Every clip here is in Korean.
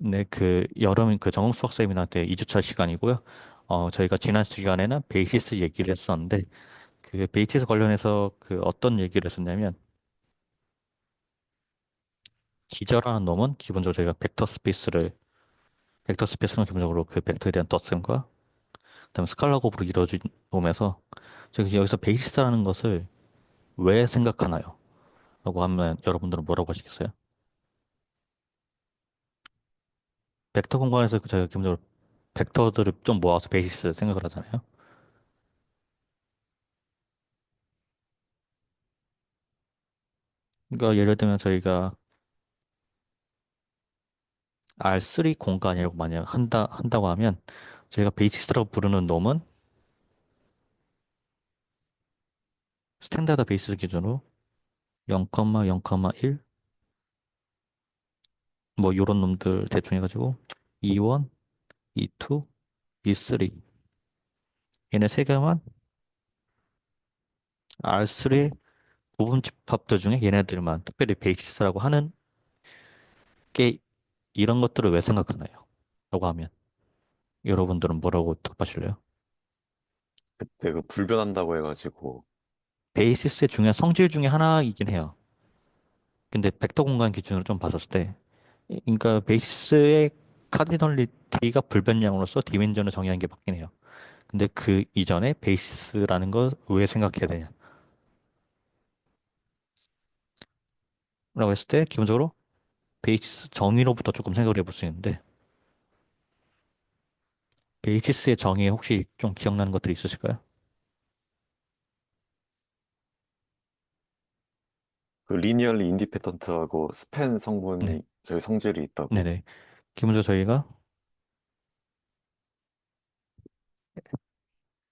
네, 그 여름 그 전공 수학 세미나 때 2주차 시간이고요. 저희가 지난 시간에는 베이시스 얘기를 했었는데 그 베이시스 관련해서 그 어떤 얘기를 했었냐면 기저라는 놈은 기본적으로 저희가 벡터 스페이스는 기본적으로 그 벡터에 대한 덧셈과 그다음에 스칼라 곱으로 이루어진 놈에서 저희 여기서 베이시스라는 것을 왜 생각하나요? 라고 하면 여러분들은 뭐라고 하시겠어요? 벡터 공간에서 저희가 기본적으로 벡터들을 좀 모아서 베이시스 생각을 하잖아요. 그러니까 예를 들면 저희가 R3 공간이라고 만약 한다고 하면 저희가 베이시스라고 부르는 놈은 스탠다드 베이시스 기준으로 0,0,1 뭐 요런 놈들 대충 해가지고 E1, E2, E3 얘네 세 개만 R3 부분 집합들 중에 얘네들만 특별히 베이시스라고 하는 게 이런 것들을 왜 생각하나요? 라고 하면 여러분들은 뭐라고 답하실래요? 그때 그 불변한다고 해가지고 베이시스의 중요한 성질 중에 하나이긴 해요. 근데 벡터 공간 기준으로 좀 봤었을 때 그러니까 베이시스의 카디널리티가 불변량으로서 디멘전을 정의한 게 맞긴 해요. 근데 그 이전에 베이시스라는 걸 왜 생각해야 되냐? 라고 했을 때 기본적으로 베이시스 정의로부터 조금 생각을 해볼 수 있는데 베이시스의 정의 혹시 좀 기억나는 것들이 있으실까요? 그 리니얼리 인디펜던트하고 스팬 네. 성분이 저희 성질이 있다고. 네네. 기본적으로 저희가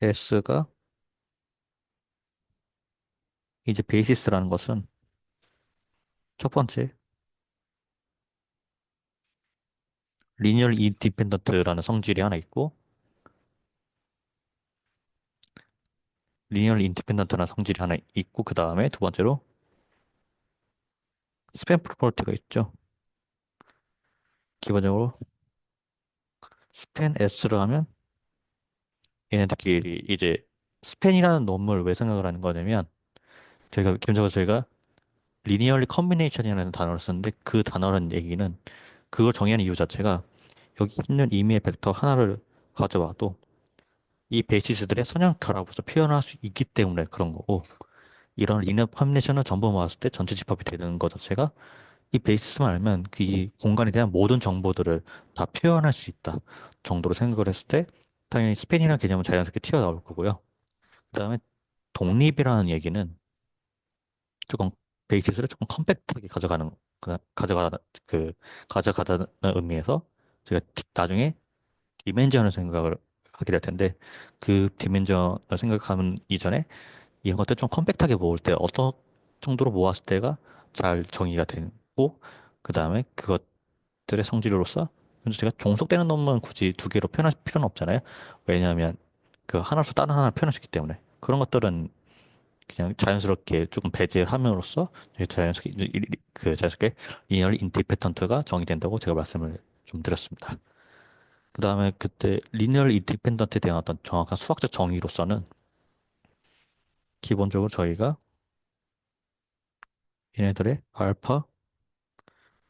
S가 이제 베이시스라는 것은 첫 번째 리니얼 인디펜던트라는 성질이 하나 있고 리니얼 인디펜던트라는 성질이 하나 있고 그 다음에 두 번째로 스팸 프로퍼티가 있죠. 기본적으로 스팬 S를 하면 얘네들끼리 이제 스팬이라는 놈을 왜 생각을 하는 거냐면 저희가 리니얼리 컨비네이션이라는 단어를 쓰는데 그 단어라는 얘기는 그걸 정의하는 이유 자체가 여기 있는 임의의 벡터 하나를 가져와도 이 베이시스들의 선형 결합으로서 표현할 수 있기 때문에 그런 거고 이런 리니어 컨비네이션을 전부 모았을 때 전체 집합이 되는 것 자체가 이 베이시스만 알면 그 이 공간에 대한 모든 정보들을 다 표현할 수 있다 정도로 생각을 했을 때 당연히 스팬이라는 개념은 자연스럽게 튀어나올 거고요. 그다음에 독립이라는 얘기는 조금 베이시스를 조금 컴팩트하게 가져가다 그 가져가다는 의미에서 제가 나중에 디멘전을 생각을 하게 될 텐데 그 디멘전을 생각하는 이전에 이런 것들 좀 컴팩트하게 모을 때 어떤 정도로 모았을 때가 잘 정의가 되고 그 다음에 그것들의 성질로서 그래서 제가 종속되는 놈은 굳이 두 개로 표현할 필요는 없잖아요. 왜냐하면 그 하나로서 다른 하나를 표현할 수 있기 때문에 그런 것들은 그냥 자연스럽게 조금 배제함으로써 자연스럽게 리니얼 인디펜던트가 정의된다고 제가 말씀을 좀 드렸습니다. 그 다음에 그때 리니얼 인디펜던트에 대한 어떤 정확한 수학적 정의로서는 기본적으로 저희가 얘네들의 알파,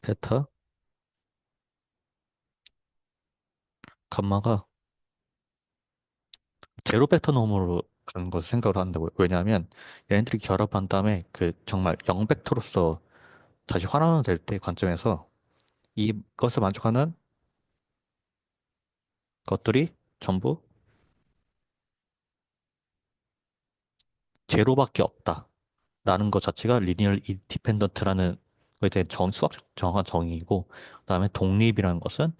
베타, 감마가 제로 벡터 놈으로 가는 것을 생각을 한다고요. 왜냐하면 얘네들이 결합한 다음에 그 정말 0벡터로서 다시 환원될 때 관점에서 이것을 만족하는 것들이 전부 제로밖에 없다라는 것 자체가 리니얼 인디펜던트라는 거에 대한 수학적 정한 정의이고 그다음에 독립이라는 것은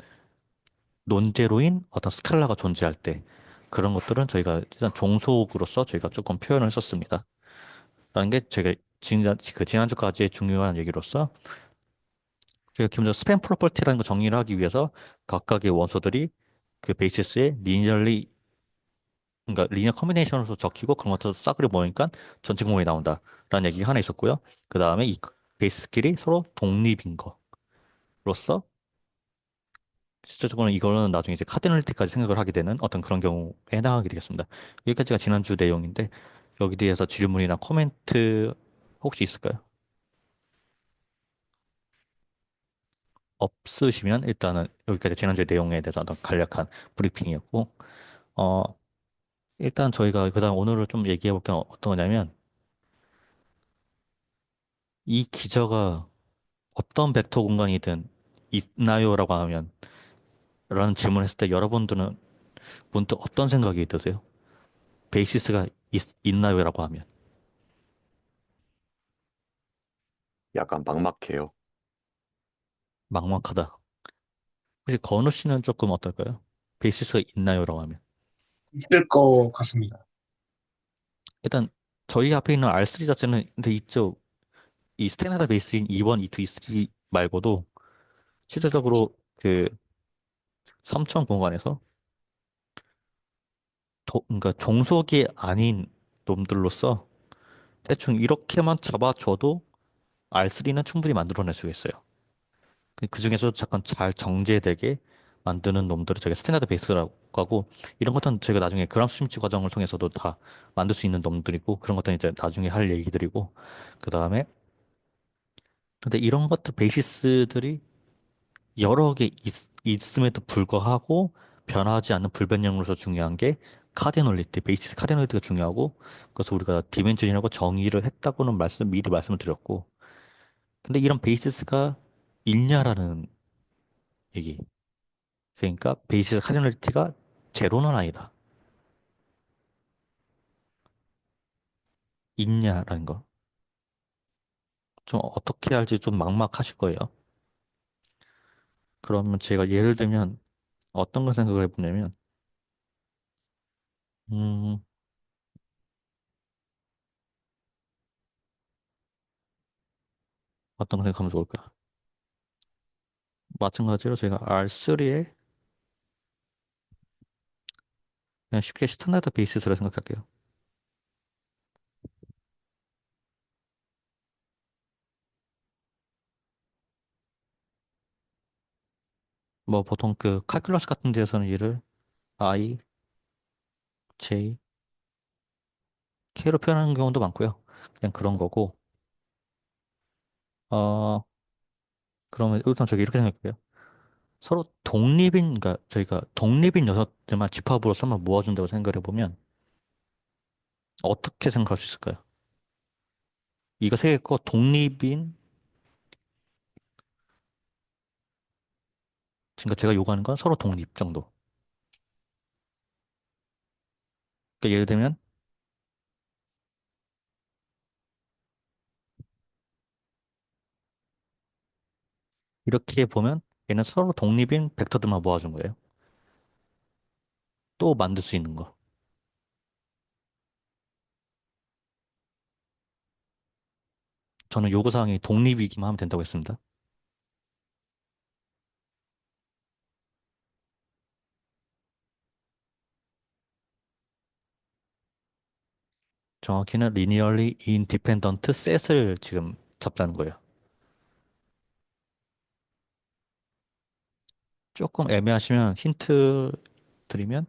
논제로인 어떤 스칼라가 존재할 때 그런 것들은 저희가 일단 종속으로서 저희가 조금 표현을 했었습니다. 라는 게 제가 지난주까지의 중요한 얘기로서 저희가 기본적으로 스팸 프로퍼티라는 거 정의를 하기 위해서 각각의 원소들이 그 베이시스에 그러니까 리니어 커뮤니케이션으로 적히고 그런 것들 싸그리 모이니까 전체 공원이 나온다. 라는 얘기가 하나 있었고요. 그 다음에 이 베이스끼리 서로 독립인 거로서 실질적으로 이거는 나중에 이제 카디널리티까지 생각을 하게 되는 어떤 그런 경우에 해당하게 되겠습니다. 여기까지가 지난주 내용인데 여기 대해서 질문이나 코멘트 혹시 있을까요? 없으시면 일단은 여기까지 지난주 내용에 대해서 어떤 간략한 브리핑이었고 어 일단 저희가 그다음 오늘은 좀 얘기해 볼 게 어떤 거냐면 이 기저가 어떤 벡터 공간이든 있나요라고 하면 라는 질문을 했을 때 여러분들은 문득 어떤 생각이 드세요? 베이시스가 있나요라고 하면 약간 막막해요. 막막하다. 혹시 건우 씨는 조금 어떨까요? 베이시스가 있나요라고 하면 있을 것 같습니다. 일단 저희 앞에 있는 R3 자체는 근데 이쪽 이 스탠다드 베이스인 E1, E2, E3 말고도 실제적으로 그 3천 공간에서 그러니까 종속이 아닌 놈들로서 대충 이렇게만 잡아줘도 R3는 충분히 만들어낼 수 있어요. 그 중에서 잠깐 잘 정제되게 만드는 놈들을 저희가 스탠다드 베이스라고 하고 이런 것들은 저희가 나중에 그램 수심치 과정을 통해서도 다 만들 수 있는 놈들이고 그런 것들은 이제 나중에 할 얘기들이고 그 다음에 근데 이런 것들 베이시스들이 여러 개 있음에도 불구하고 변하지 않는 불변형으로서 중요한 게 카디널리티, 베이시스 카디널리티가 중요하고 그래서 우리가 디멘전이라고 정의를 했다고는 미리 말씀을 드렸고 근데 이런 베이시스가 있냐라는 얘기 그러니까 베이시스 카디널리티가 제로는 아니다. 있냐라는 거. 좀 어떻게 할지 좀 막막하실 거예요. 그러면 제가 예를 들면 어떤 걸 생각을 해보냐면, 음, 어떤 걸 생각하면 좋을까? 마찬가지로 제가 R3에 그냥 쉽게 스탠다드 베이시스라 생각할게요. 뭐 보통 그 칼큘러스 같은 데에서는 얘를 I, J, K로 표현하는 경우도 많고요. 그냥 그런 거고, 어, 그러면 일단 저기 이렇게 생각해요. 서로 그러니까 저희가 독립인 녀석들만 집합으로 한번 모아준다고 생각을 해보면 어떻게 생각할 수 있을까요? 이거 세 개 거 독립인 그러니까 제가 요구하는 건 서로 독립 정도. 그러니까 예를 들면 이렇게 보면 얘는 서로 독립인 벡터들만 모아준 거예요. 또 만들 수 있는 거. 저는 요구사항이 독립이기만 하면 된다고 했습니다. 정확히는 linearly independent set을 지금 잡자는 거예요. 조금 애매하시면 힌트 드리면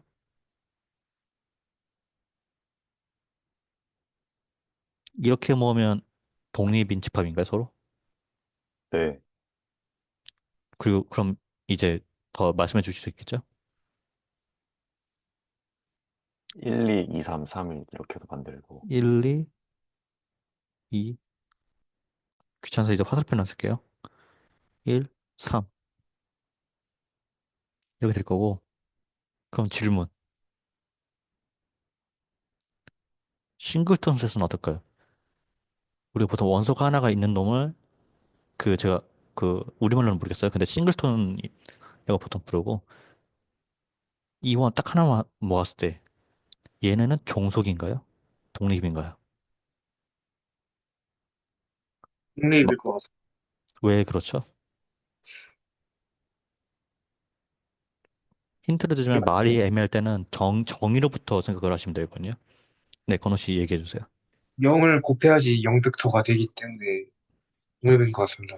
이렇게 모으면 독립인 집합인가요, 서로? 네. 그리고 그럼 이제 더 말씀해 주실 수 있겠죠? 1, 2, 2, 3, 3일 이렇게도 만들고. 1, 2, 2 귀찮아서 이제 화살표를 쓸게요. 1, 3 이렇게 될 거고 그럼 질문. 싱글턴 셋은 어떨까요? 우리가 보통 원소가 하나가 있는 놈을 제가 우리말로는 모르겠어요. 근데 싱글턴이라고 보통 부르고 이원 딱 하나만 모았을 때 얘네는 종속인가요? 독립인가요? 뭐, 독립일 것 같습니다. 왜 그렇죠? 힌트를 드리면 말이 애매할 때는 정의로부터 생각을 하시면 되거든요. 네, 건호 씨 얘기해 주세요. 0을 곱해야지 0벡터가 되기 때문에 독립인 것 같습니다.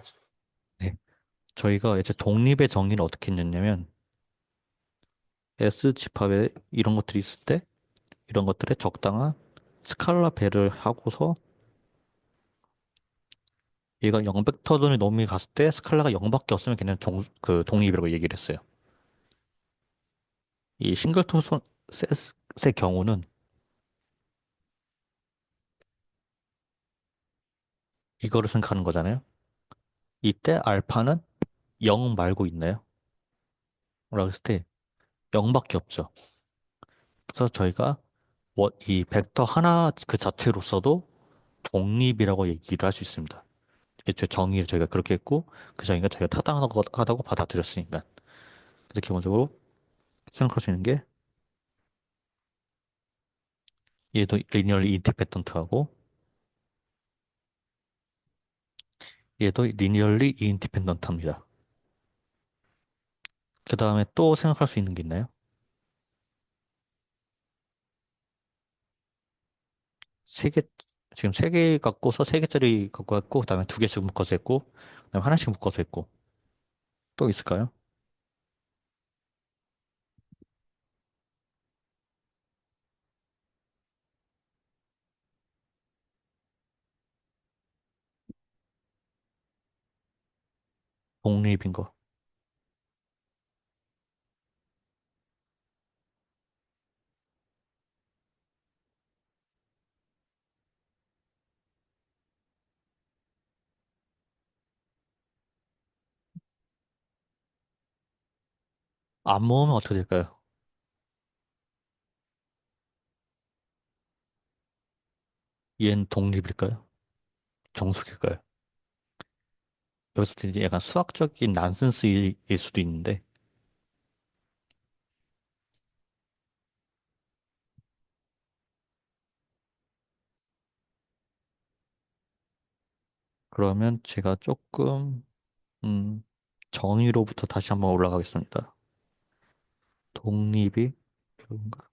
네, 저희가 이제 독립의 정의를 어떻게 했냐면 S 집합에 이런 것들이 있을 때 이런 것들에 적당한 스칼라 배를 하고서 얘가 0벡터돈이 넘이 갔을 때 스칼라가 0밖에 없으면 걔는 독립이라고 얘기를 했어요. 이 싱글톤 셋의 경우는 이거를 생각하는 거잖아요. 이때 알파는 0 말고 있나요? 라고 했을 때 0밖에 없죠. 그래서 저희가 이 벡터 하나 그 자체로서도 독립이라고 얘기를 할 수 있습니다. 애초에 정의를 저희가 그렇게 했고 그 정의가 저희가 타당하다고 받아들였으니까. 그래서 기본적으로 생각할 수 있는 게 얘도 리니얼리 인디펜던트하고 얘도 리니얼리 인디펜던트합니다. 그 다음에 또 생각할 수 있는 게 있나요? 세 개, 지금 세 개 갖고서 세 개짜리 갖고 왔고, 그 다음에 두 개씩 묶어서 했고, 그 다음에 하나씩 묶어서 했고, 또 있을까요? 독립인 거. 안 모으면 어떻게 될까요? 얘는 독립일까요? 정숙일까요? 여기서 이제 약간 수학적인 난센스일 수도 있는데, 그러면 제가 조금, 음, 정의로부터 다시 한번 올라가겠습니다. 독립이 그런가?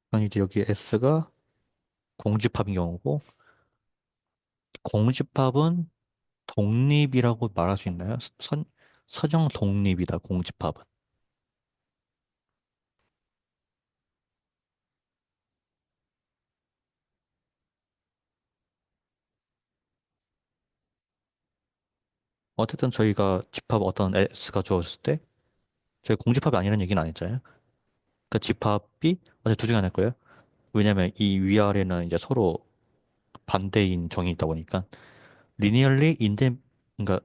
그럼 이제 여기 S가 공집합인 경우고, 공집합은 독립이라고 말할 수 있나요? 서정 독립이다, 공집합은. 어쨌든 저희가 집합 어떤 S가 주어졌을 때, 저희 공집합이 아니라는 얘기는 안 했잖아요. 그 집합이 어차피 두 중에 하나일 거예요. 왜냐면 이 위아래는 이제 서로 반대인 정이 있다 보니까, 리니얼리 그러니까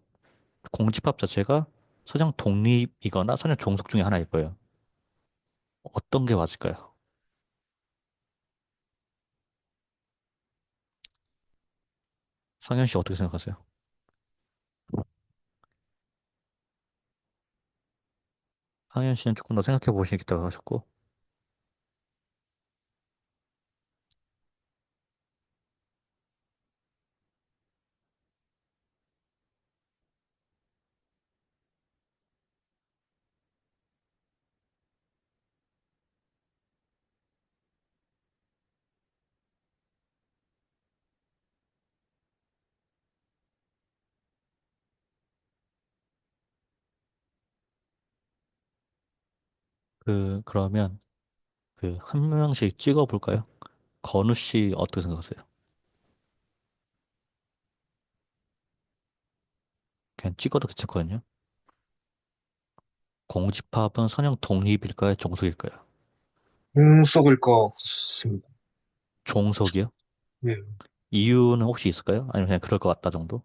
공집합 자체가 서정 독립이거나 서정 종속 중에 하나일 거예요. 어떤 게 맞을까요? 상현 씨 어떻게 생각하세요? 상현 씨는 조금 더 생각해 보시겠다고 하셨고, 그러면 그 한 명씩 찍어 볼까요? 건우 씨 어떻게 생각하세요? 그냥 찍어도 괜찮거든요. 공집합은 선형 독립일까요? 종속일까요? 썩을 것 같습니다. 종속이요? 네. 이유는 혹시 있을까요? 아니면 그냥 그럴 것 같다 정도?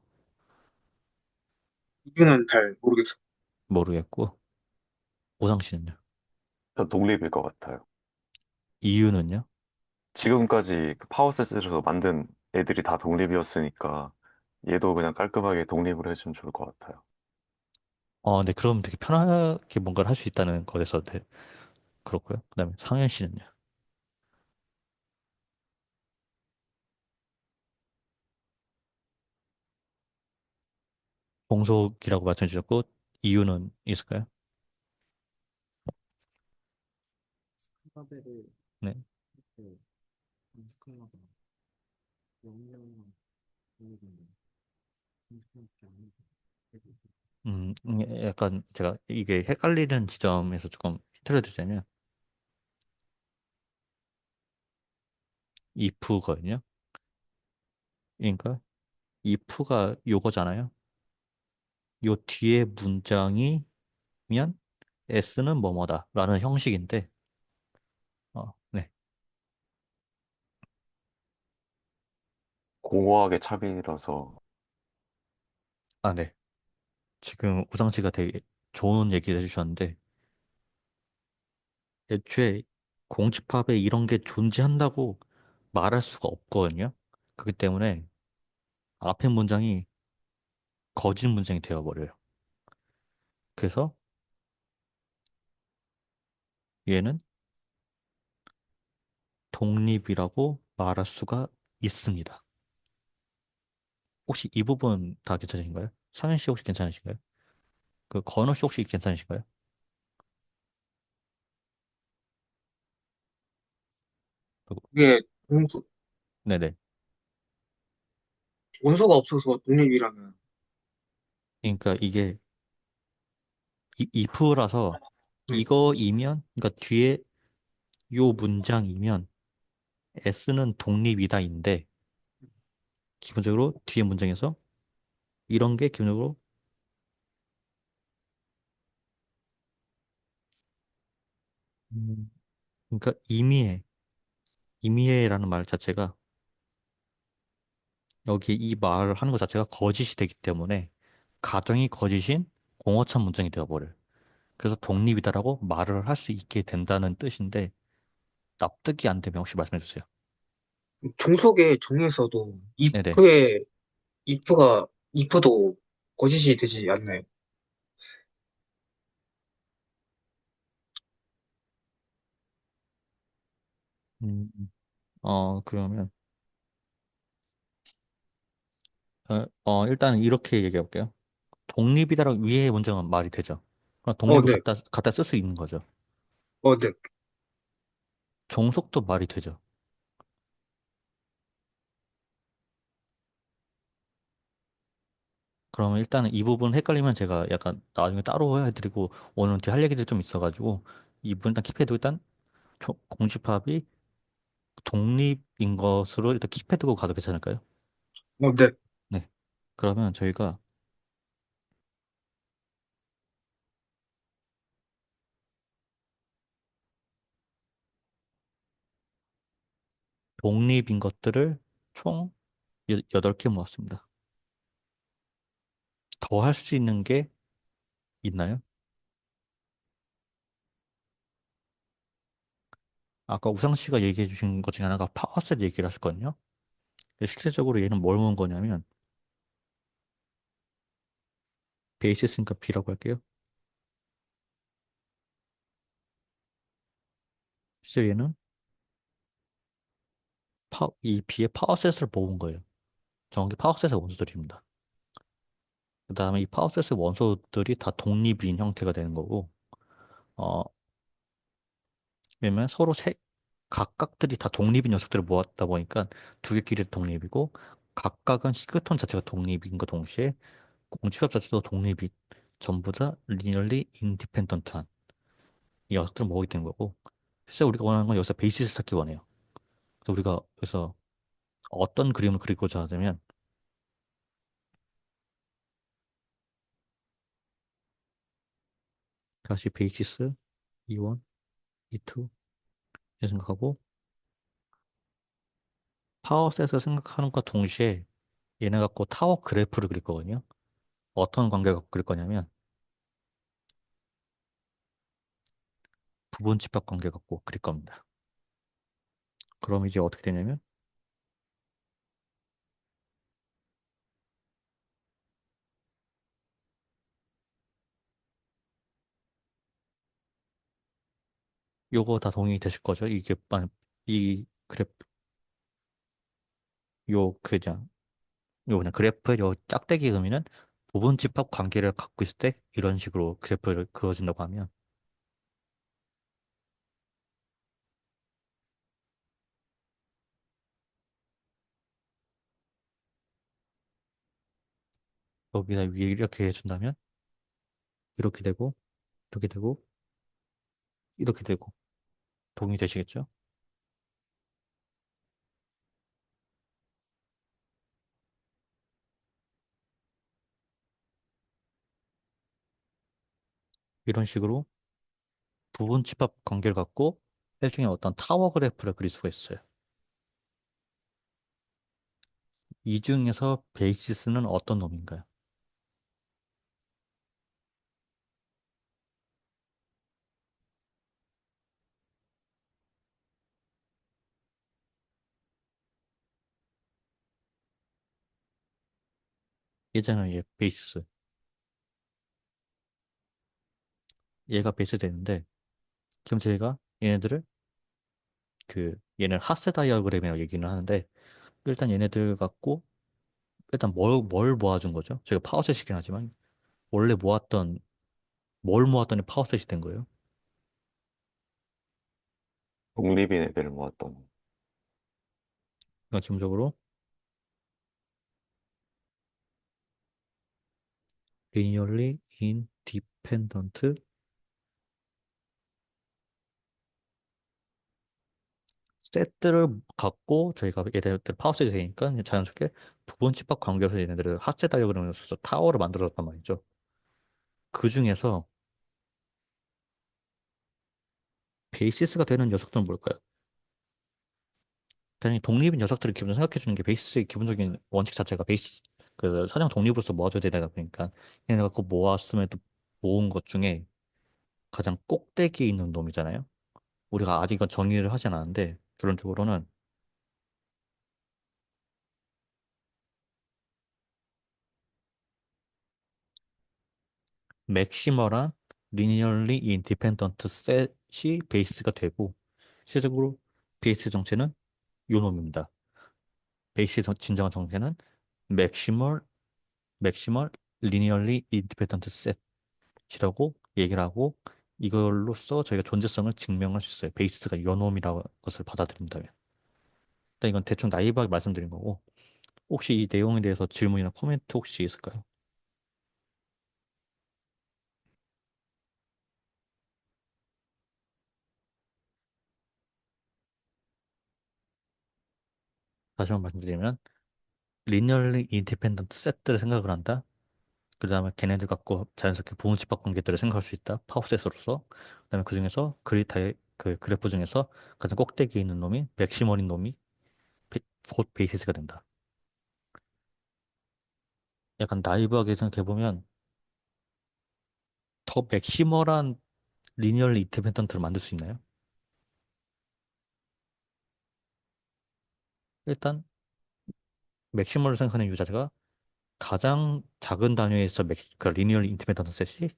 이유는 잘 모르겠어요. 모르겠고. 오상 씨는요? 저 독립일 것 같아요. 이유는요? 지금까지 그 파워셋에서 만든 애들이 다 독립이었으니까 얘도 그냥 깔끔하게 독립을 해주면 좋을 것 같아요. 네, 그럼 되게 편하게 뭔가를 할 수 있다는 거에서 그렇고요. 그다음에 상현 씨는요? 종속이라고 말씀해 주셨고, 이유는 있을까요? 네. 약간 제가 이게 헷갈리는 지점에서 조금 힌트를 드자면 if거든요. 그러니까 if가 요거잖아요. 요 뒤에 문장이면 s는 뭐뭐다라는 형식인데, 네. 공허하게 차비라서 아, 네. 지금 우상 씨가 되게 좋은 얘기를 해주셨는데, 애초에 공집합에 이런 게 존재한다고 말할 수가 없거든요. 그렇기 때문에 앞에 문장이 거짓 문장이 되어버려요. 그래서 얘는 독립이라고 말할 수가 있습니다. 혹시 이 부분 다 괜찮으신가요? 상현 씨 혹시 괜찮으신가요? 그 건우 씨 혹시 괜찮으신가요? 그리고- 그게 원소, 네네. 원소가 없어서 독립이라면, 그러니까 이게 if라서 네. 이거이면, 그러니까 뒤에 요 문장이면 s는 독립이다인데 기본적으로 뒤에 문장에서 이런 게 기본적으로 음, 그러니까 임의라는 말 자체가 여기 이 말을 하는 것 자체가 거짓이 되기 때문에 가정이 거짓인 공어천 문장이 되어버려요. 그래서 독립이다라고 말을 할 수 있게 된다는 뜻인데 납득이 안 되면 혹시 말씀해 주세요. 종속의 종에서도 네네. if도 거짓이 되지 않나요? 음, 그러면 일단 이렇게 얘기해 볼게요. 독립이다라고 위에 문장은 말이 되죠. 그럼 독립을 네. 갖다 쓸 수 있는 거죠. 네. 종속도 말이 되죠. 그러면 일단은 이 부분 헷갈리면 제가 약간 나중에 따로 해드리고 오늘 뒤에 할 얘기들 좀 있어가지고 이 부분 일단 킵해두고 일단 공집합이 독립인 것으로 일단 킵해두고 가도 괜찮을까요? 네. 네. 그러면 저희가 독립인 것들을 총 8개 모았습니다. 더 할 수 있는 게 있나요? 아까 우상 씨가 얘기해 주신 것 중에 하나가 파워셋 얘기를 하셨거든요. 실제적으로 얘는 뭘 모은 거냐면 베이시스니까 B라고 할게요. 실제 얘는 이 B의 파워셋을 모은 거예요. 정확히 파워셋의 원소들입니다. 그 다음에 이 파워셋의 원소들이 다 독립인 형태가 되는 거고, 어, 왜냐면 각각들이 다 독립인 녀석들을 모았다 보니까 두 개끼리 독립이고, 각각은 시그톤 자체가 독립인 것 동시에 공집합 자체도 독립이 전부 다 리니얼리 인디펜던트한 이 녀석들을 모으게 되는 거고, 실제 우리가 원하는 건 여기서 베이시스 찾기 원해요. 그래서 우리가 여기서 어떤 그림을 그리고자 하자면, 다시 베이시스 E1, E2 생각하고, 파워셋을 생각하는 것과 동시에 얘네 갖고 타워 그래프를 그릴 거거든요. 어떤 관계를 갖고 그릴 거냐면 부분 집합 관계 갖고 그릴 겁니다. 그럼 이제 어떻게 되냐면 요거 다 동의이 되실 거죠? 이 그래프 그냥 그냥 그래프의 요 짝대기 의미는 부분 집합 관계를 갖고 있을 때 이런 식으로 그래프를 그려준다고 하면 여기다 위에 이렇게 해준다면 이렇게 되고 이렇게 되고 이렇게 되고 동의되시겠죠? 이런 식으로 부분 집합 관계를 갖고 일종의 어떤 타워 그래프를 그릴 수가 있어요. 이 중에서 베이시스는 어떤 놈인가요? 얘잖아요, 얘 베이시스. 얘가 베이스 되는데 지금 저희가 얘네들을 얘는 하세 다이어그램이라고 얘기는 하는데 일단 얘네들 갖고 일단 뭘 모아준 거죠? 저희가 파워셋이긴 하지만 원래 모았던 뭘 모았더니 파워셋이 된 거예요. 독립인 애들을 모았던. 그러니까 기본적으로 linearly independent 셋들을 갖고 저희가 얘네들 파워셋이 되니까 자연스럽게 부분 집합 관계에서 얘네들을 하세 다이어그램으로 써서 타워를 만들어줬단 말이죠. 그 중에서 베이시스가 되는 녀석들은 뭘까요? 당연히 독립인 녀석들을 기본적으로 생각해 주는 게 베이스의 기본적인 원칙 자체가 베이스 그 사냥 독립으로서 모아줘야 되다 보니까 얘네가 그 모았음에도 모은 것 중에 가장 꼭대기에 있는 놈이잖아요. 우리가 아직 은 정의를 하진 않았는데 결론적으로는 맥시멀한 리니얼리 인디펜던트 셋이 베이스가 되고 실질적으로 베이스 정체는 요 놈입니다. 진정한 정체는 맥시멀 맥시멀 리니얼리 인디펜던트 셋이라고 얘기를 하고 이걸로써 저희가 존재성을 증명할 수 있어요. 베이스가 요 놈이라는 것을 받아들인다면. 일단 이건 대충 나이브하게 말씀드린 거고 혹시 이 내용에 대해서 질문이나 코멘트 혹시 있을까요? 다시 한번 말씀드리면 리니얼리 인디펜던트 셋들을 생각을 한다. 그 다음에 걔네들 갖고 자연스럽게 부분 집합 관계들을 생각할 수 있다. 파워셋으로서. 그 다음에 그 중에서 그 그래프 중에서 가장 꼭대기에 있는 놈이 맥시멀인 놈이 곧 베이시스가 된다. 약간 나이브하게 생각해보면 더 맥시멀한 리니얼리 인디펜던트를 만들 수 있나요? 일단 맥시멀을 생각하는 이 자체가 가장 작은 단위에서 그 리니얼리 인디펜던트 셋이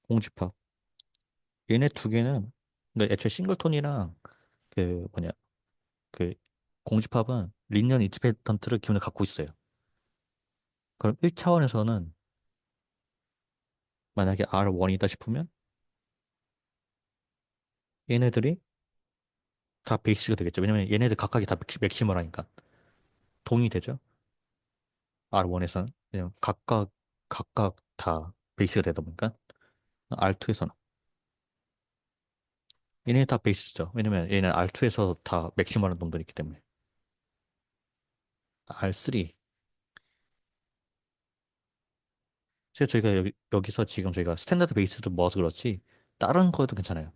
공집합. 얘네 두 개는 근데 애초에 싱글톤이랑 그 뭐냐 그 공집합은 리니얼 인디펜던트를 기본에 갖고 있어요. 그럼 1차원에서는 만약에 R1이다 싶으면 얘네들이 다 베이스가 되겠죠. 왜냐면 얘네들 각각이 다 맥시멀하니까 동의되죠. R1에서는 왜냐면 각각 다 베이스가 되다 보니까 R2에서는 얘네 다 베이스죠. 왜냐면 얘는 R2에서 다 맥시멀한 놈들이 있기 때문에 R3 그래서 저희가 여기서 지금 저희가 스탠다드 베이스도 모아서 그렇지 다른 거에도 괜찮아요.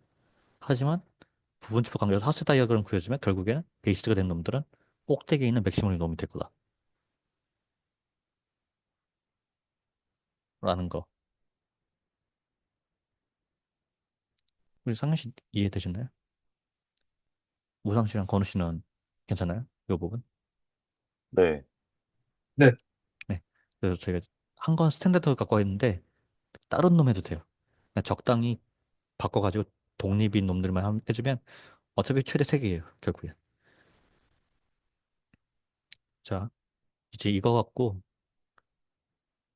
하지만 부분집합 관계에서 하스 다이어그램 그려주면 결국에는 베이스가 된 놈들은 꼭대기에 있는 맥시멀이 놈이 될 거다라는 거. 우리 상현 씨 이해되셨나요? 우상 씨랑 건우 씨는 괜찮아요? 이 부분? 네. 네, 네. 그래서 저희가 한 건 스탠다드 갖고 있는데 다른 놈 해도 돼요. 그냥 적당히 바꿔가지고 독립인 놈들만 해주면 어차피 최대 3개예요, 결국엔. 자, 이제 이거 갖고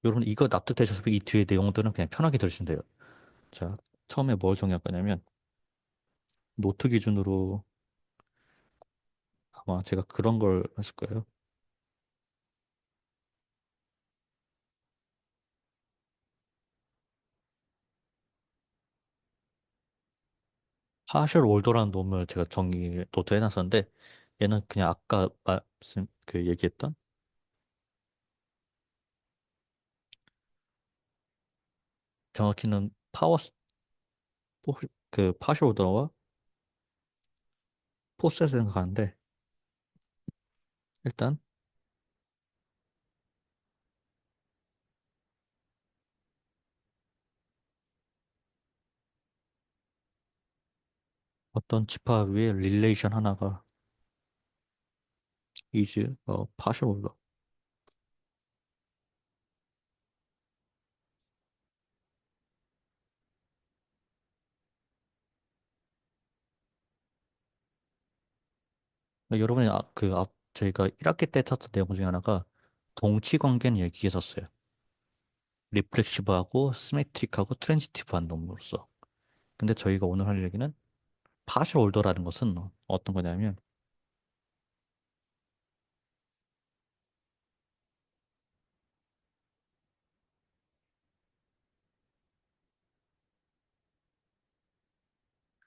여러분 이거 납득되셔서 이 뒤에 내용들은 그냥 편하게 들으시면 돼요. 자, 처음에 뭘 정의할 거냐면 노트 기준으로 아마 제가 그런 걸 했을 거예요. 파셜 올더라는 놈을 제가 정의 노트 해놨었는데 얘는 그냥 아까 말씀 그 얘기했던 정확히는 그 파셜 올더와 포스에서 생각하는데 일단 어떤 집합 위에 릴레이션 하나가 is 파셜 올더. 여러분이 저희가 1학기 때 쳤던 내용 중에 하나가 동치 관계는 얘기했었어요. 리프렉시브하고 시메트릭하고 트랜지티브한 놈으로서. 근데 저희가 오늘 할 얘기는 파셜 올더라는 것은 어떤 거냐면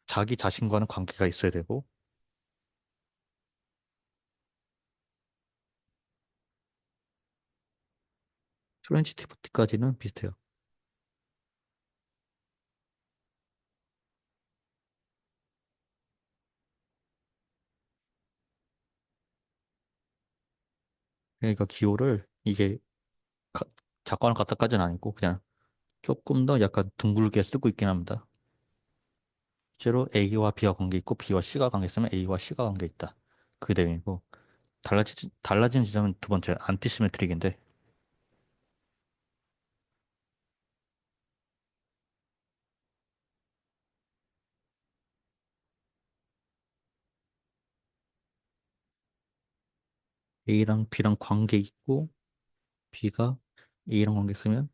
자기 자신과는 관계가 있어야 되고 트랜지티브까지는 비슷해요. 그러니까 기호를 이게 가- 작관을 갖다까지는 아니고 그냥 조금 더 약간 둥글게 쓰고 있긴 합니다. 실제로 A와 B와 관계 있고 B와 C가 관계 있으면 A와 C가 관계 있다. 그 내용이고 달라진 지점은 두 번째 안티시메트릭인데 A랑 B랑 관계 있고 B가 A랑 관계 있으면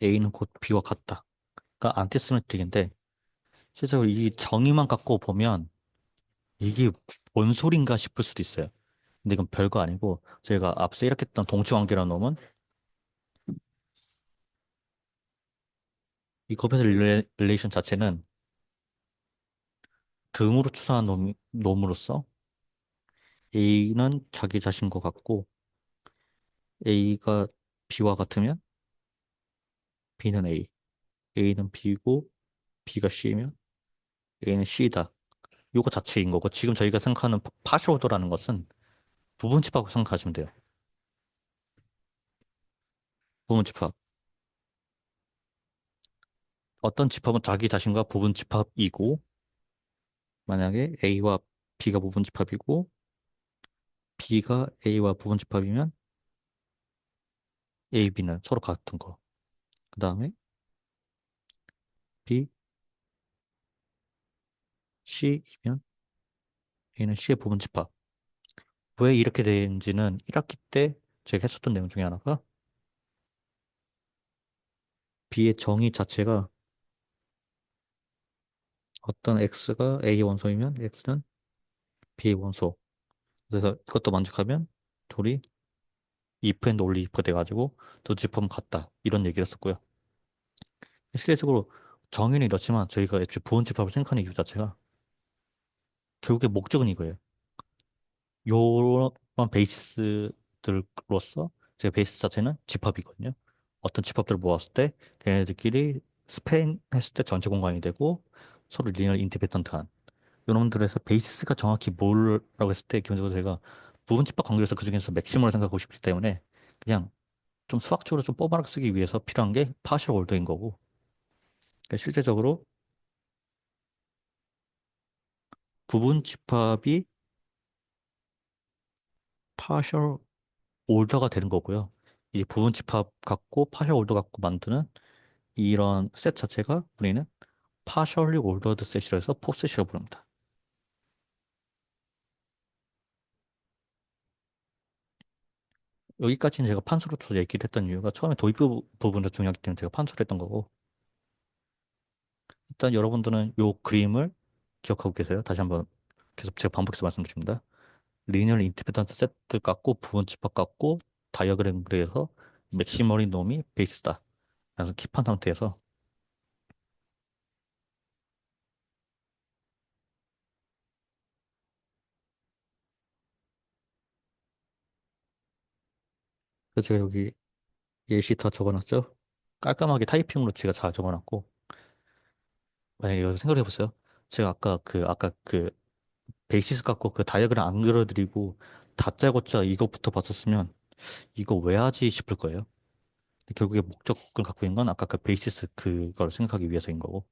A는 곧 B와 같다. 그러니까 안티시메트릭인데 실제로 이 정의만 갖고 보면 이게 뭔 소린가 싶을 수도 있어요. 근데 이건 별거 아니고 저희가 앞서 이렇게 했던 동치관계라는 놈은 이 곱해서 릴레이션 자체는 등으로 추산한 놈으로서 A는 자기 자신과 같고 A가 B와 같으면 B는 A, A는 B고 B가 C면 A는 C다. 요거 자체인 거고 지금 저희가 생각하는 파쇼 오더라는 것은 부분집합하고 생각하시면 돼요. 부분집합. 어떤 집합은 자기 자신과 부분집합이고 만약에 A와 B가 부분집합이고 B가 A와 부분집합이면 A, B는 서로 같은 거. 그 다음에 B, C이면 A는 C의 부분집합. 왜 이렇게 되는지는 1학기 때 제가 했었던 내용 중에 하나가 B의 정의 자체가 어떤 X가 A 원소이면 X는 B의 원소. 그래서 이것도 만족하면 둘이 if and only if 돼가지고 두 집합은 같다. 이런 얘기를 했었고요. 실제적으로 정의는 이렇지만 저희가 애초에 부분집합을 생각하는 이유 자체가 결국에 목적은 이거예요. 요런 베이시스들로서 제 베이스 자체는 집합이거든요. 어떤 집합들을 모았을 때 걔네들끼리 스팬 했을 때 전체 공간이 되고 서로 리니어 인디펜던트한 요놈들에서 베이시스가 정확히 뭐라고 했을 때 기본적으로 제가 부분 집합 관계에서 그 중에서 맥시멈을 생각하고 싶기 때문에 그냥 좀 수학적으로 좀 뽀바락 쓰기 위해서 필요한 게 파셜 올더인 거고 그러니까 실제적으로 부분 집합이 파셜 올더가 되는 거고요. 이 부분 집합 갖고 파셜 올더 갖고 만드는 이런 셋 자체가 우리는 partially ordered set이라 해서 포셋이라고 부릅니다. 여기까지는 제가 판서로 또 얘기를 했던 이유가 처음에 도입 부분도 중요하기 때문에 제가 판서를 했던 거고 일단 여러분들은 요 그림을 기억하고 계세요? 다시 한번 계속 제가 반복해서 말씀드립니다. 리니어 인디펜던트 세트 갖고 부분 집합 갖고 다이어그램 그려서 맥시머리 놈이 베이스다. 그래서 킵한 상태에서 그래서 제가 여기 예시 다 적어놨죠? 깔끔하게 타이핑으로 제가 잘 적어놨고, 만약에 여기서 생각해 보세요. 제가 아까 그 베이시스 갖고 그 다이어그램 안 그려드리고 다짜고짜 이것부터 봤었으면 이거 왜 하지 싶을 거예요. 근데 결국에 목적을 갖고 있는 건 아까 그 베이시스 그걸 생각하기 위해서인 거고.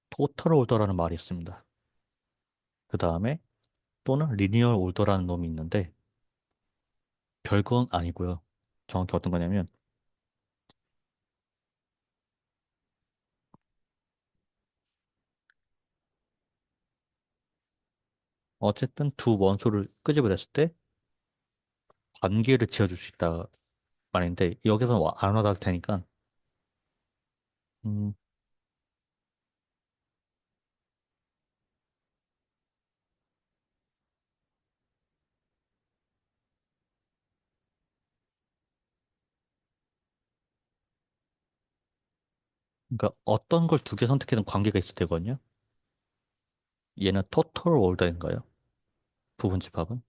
토탈 올더라는 말이 있습니다. 그 다음에 또는 리니얼 올더라는 놈이 있는데 별건 아니고요. 정확히 어떤 거냐면 어쨌든 두 원소를 끄집어냈을 때 관계를 지어줄 수 있다 말인데 여기서 안 와닿을 테니까 음, 그러니까 어떤 걸 두 개 선택해도 관계가 있을 때거든요. 얘는 토탈 올더인가요? 부분 집합은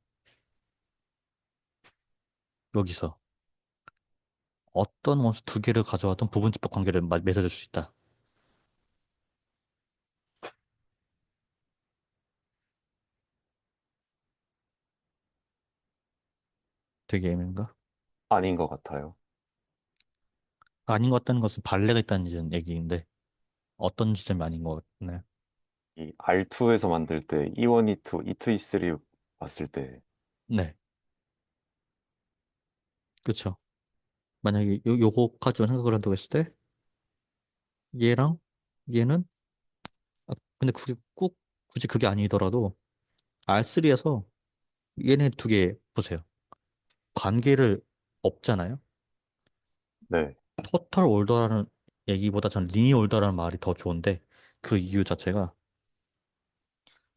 여기서 어떤 원수 두 개를 가져와도 부분 집합 관계를 맺어줄 수 있다. 되게 애매한가? 아닌 것 같아요. 아닌 것 같다는 것은 발레가 있다는 이제 얘기인데 어떤 지점이 아닌 것 같네. 이 R2에서 만들 때 E1, E2, E2, E3 봤을 때, 네, 그렇죠. 만약에 요거까지만 생각을 한다고 했을 때 얘랑 얘는 근데 그게 꼭 굳이 그게 아니더라도 R3에서 얘네 두 개 보세요. 관계를 없잖아요. 네, 토탈 올더라는 얘기보다 전 리니어 올더라는 말이 더 좋은데 그 이유 자체가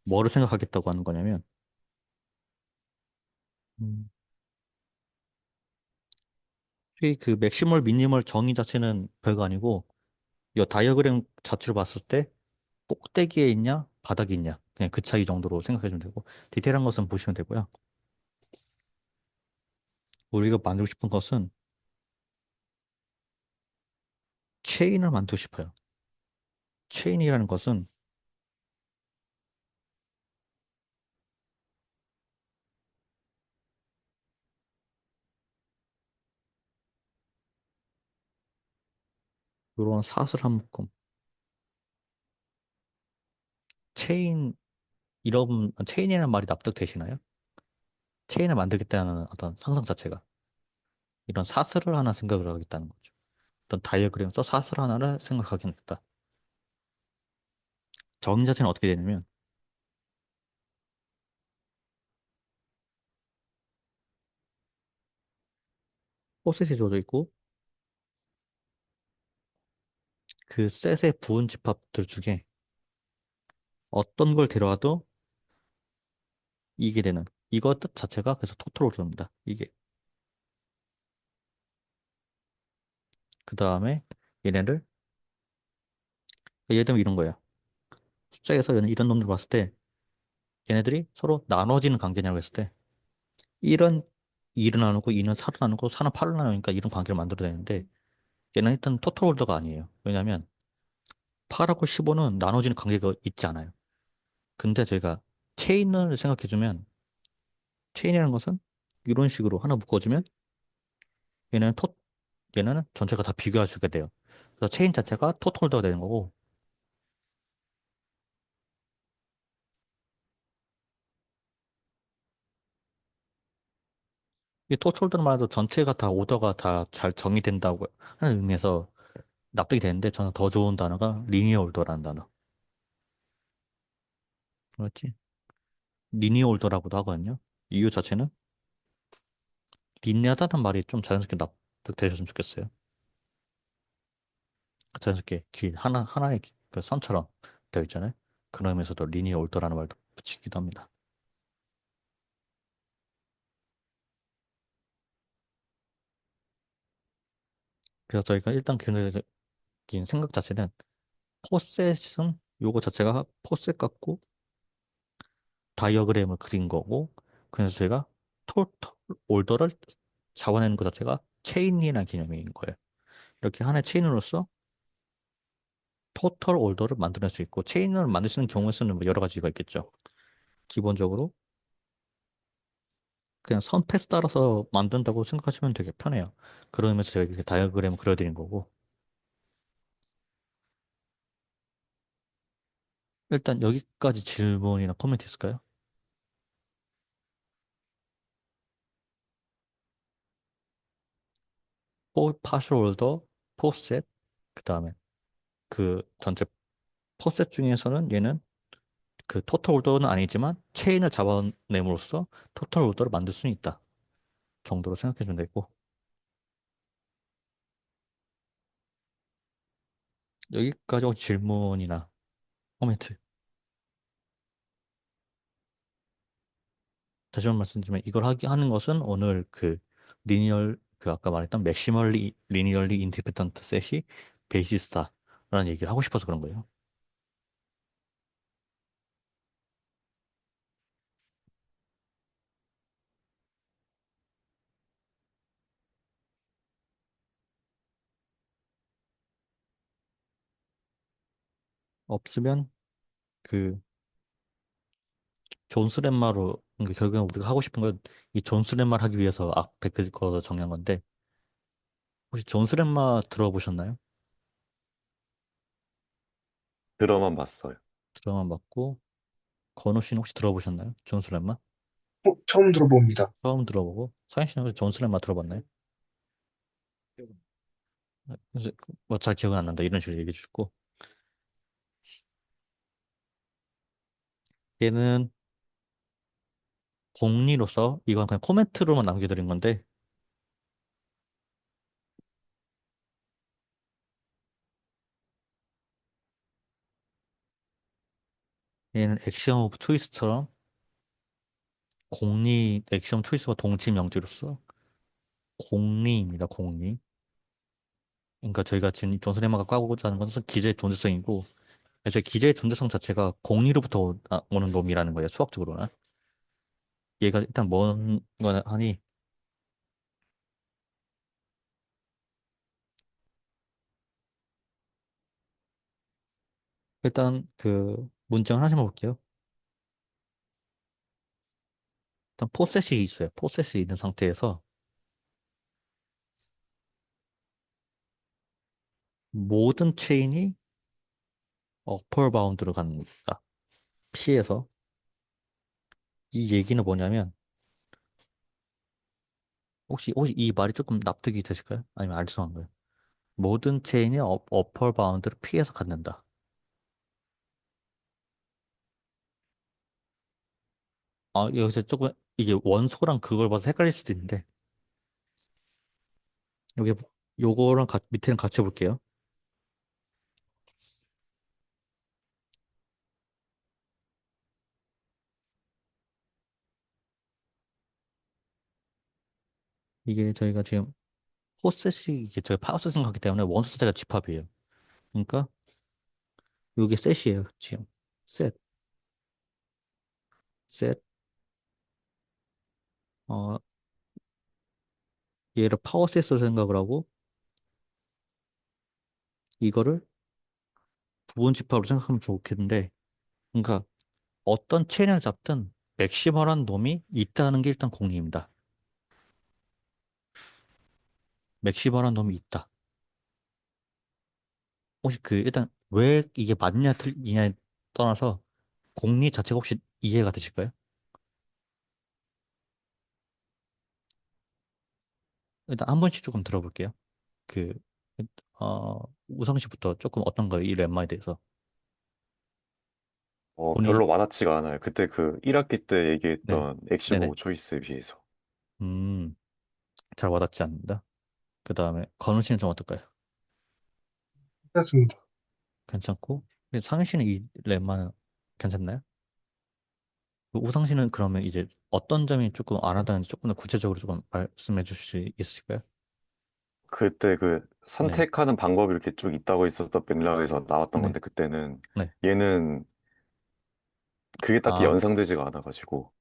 뭐를 생각하겠다고 하는 거냐면 음, 그 맥시멀 미니멀 정의 자체는 별거 아니고 이 다이어그램 자체로 봤을 때 꼭대기에 있냐 바닥에 있냐 그냥 그 차이 정도로 생각하시면 되고 디테일한 것은 보시면 되고요. 우리가 만들고 싶은 것은 체인을 만들고 싶어요. 체인이라는 것은 이런 사슬 한 묶음 체인 이런 체인이라는 말이 납득되시나요? 체인을 만들겠다는 어떤 상상 자체가 이런 사슬을 하나 생각을 하겠다는 거죠. 어떤 다이어그램 써 사슬 하나를 생각하겠다. 정의 자체는 어떻게 되냐면 포셋이 주어져 있고 그 셋의 부분 집합들 중에 어떤 걸 데려와도 이게 되는 이거 뜻 자체가 그래서 토토로 들어옵니다. 이게 그 다음에 얘네를 예를 들면 이런 거예요. 숫자에서 이런 놈들 봤을 때 얘네들이 서로 나눠지는 관계냐고 했을 때 1은 2를 나누고 2는 4를 나누고 4는 8을 나누니까 이런 관계를 만들어내는데 얘는 일단 토탈 홀더가 아니에요. 왜냐하면 8하고 15는 나눠지는 관계가 있지 않아요. 근데 저희가 체인을 생각해주면 체인이라는 것은 이런 식으로 하나 묶어주면 얘는 얘는 전체가 다 비교할 수가 돼요. 그래서 체인 자체가 토탈 홀더가 되는 거고 이 토탈 홀더는 말도 전체가 다 오더가 다 잘 정의된다고 하는 의미에서 납득이 되는데 저는 더 좋은 단어가 리니어 올더라는 단어. 그렇지? 리니어 올더라고도 하거든요. 이유 자체는 리니어하다는 말이 좀 자연스럽게 납득되셨으면 좋겠어요. 자연스럽게 하나의 그 선처럼 되어 있잖아요. 그런 의미에서도 리니어 올더라는 말도 붙이기도 합니다. 그래서 저희가 일단 기본적인 생각 자체는 포셋은 요거 자체가 포셋 같고 다이어그램을 그린 거고 그래서 제가 토탈 올더를 잡아내는 것 자체가 체인이라는 개념인 거예요. 이렇게 하나의 체인으로서 토탈 올더를 만들어낼 수 있고 체인을 만들 수 있는 경우에서는 뭐 여러 가지가 있겠죠. 기본적으로 그냥 선 패스 따라서 만든다고 생각하시면 되게 편해요. 그러면서 제가 이렇게 다이어그램을 그려드린 거고 일단 여기까지 질문이나 코멘트 있을까요? 파셜 올더, 포셋, 그 다음에 그 전체 포셋 중에서는 얘는 그 토탈 올더는 아니지만 체인을 잡아냄으로써 토탈 올더를 만들 수는 있다 정도로 생각해 주면 되고 여기까지 혹시 질문이나 코멘트 다시 한번 말씀드리면 이걸 하는 것은 오늘 그 리니얼 그 아까 말했던 맥시멀리 리니얼리 인디펜던트 셋이 베이시스타라는 얘기를 하고 싶어서 그런 거예요. 없으면 그 존 스렛마로 그러니까 결국엔 우리가 하고 싶은 건 이 존 스렛마를 하기 위해서 앞에 그거 정한 건데 혹시 존 스렛마 들어보셨나요? 들어만 봤어요. 드라마 맞고 건우 씨는 혹시 들어보셨나요? 존 스렛마? 처음 들어봅니다. 처음 들어보고 사인 씨는 혹시 존 스렛마 들어봤나요? 그래서 뭐잘 기억은 안 난다 이런 식으로 얘기해 주셨고 얘는 공리로서 이건 그냥 코멘트로만 남겨드린 건데 얘는 액션 오브 초이스처럼 공리 액션 초이스와 동치 명제로서 공리입니다. 공리. 그러니까 저희가 지금 존슨 해머가 까고자 하는 것은 기재의 존재성이고 애초에 기재의 존재성 자체가 공리로부터 오는 놈이라는 거예요. 수학적으로는. 얘가 일단 뭔가 하니 일단 그 문장을 하나씩만 볼게요. 일단 포셋이 있어요. 포셋이 있는 상태에서 모든 체인이 어퍼 바운드로 갑니다. P에서 이 얘기는 뭐냐면 혹시 이 말이 조금 납득이 되실까요? 아니면 알쏭한가요? 모든 체인이 어퍼 바운드를 P에서 갖는다. 여기서 조금 이게 원소랑 그걸 봐서 헷갈릴 수도 있는데 여기 요거랑 밑에는 같이 볼게요. 이게 저희가 지금 포셋이 이게 저희 파워셋 생각하기 때문에 원소 자체가 집합이에요. 그러니까 요게 셋이에요. 지금 셋, 셋, 어 얘를 파워셋으로 생각을 하고 이거를 부분 집합으로 생각하면 좋겠는데 그러니까 어떤 체인을 잡든 맥시멀한 놈이 있다는 게 일단 공리입니다. 맥시멀한 놈이 있다. 혹시 그 일단 왜 이게 맞냐 틀리냐에 떠나서 공리 자체가 혹시 이해가 되실까요? 일단 한 번씩 조금 들어볼게요. 그, 우성 씨부터 조금 어떤가요? 이 lem마에 대해서. 본인, 별로 와닿지가 않아요. 그때 그 1학기 때 네, 얘기했던 액션 네네. 오브 초이스에 비해서. 음, 잘 와닿지 않는다. 그 다음에 건우 씨는 좀 어떨까요? 괜찮습니다. 괜찮고. 상현 씨는 이 lem마는 괜찮나요? 우성 씨는 그러면 이제 어떤 점이 조금 안 와닿는지 조금 더 구체적으로 조금 말씀해 주실 수 있으실까요? 그때 그 네, 선택하는 방법이 이렇게 쭉 있다고 있었던 맥락에서 나왔던 네, 건데 그때는 네. 얘는 그게 딱히 아, 연상되지가 않아가지고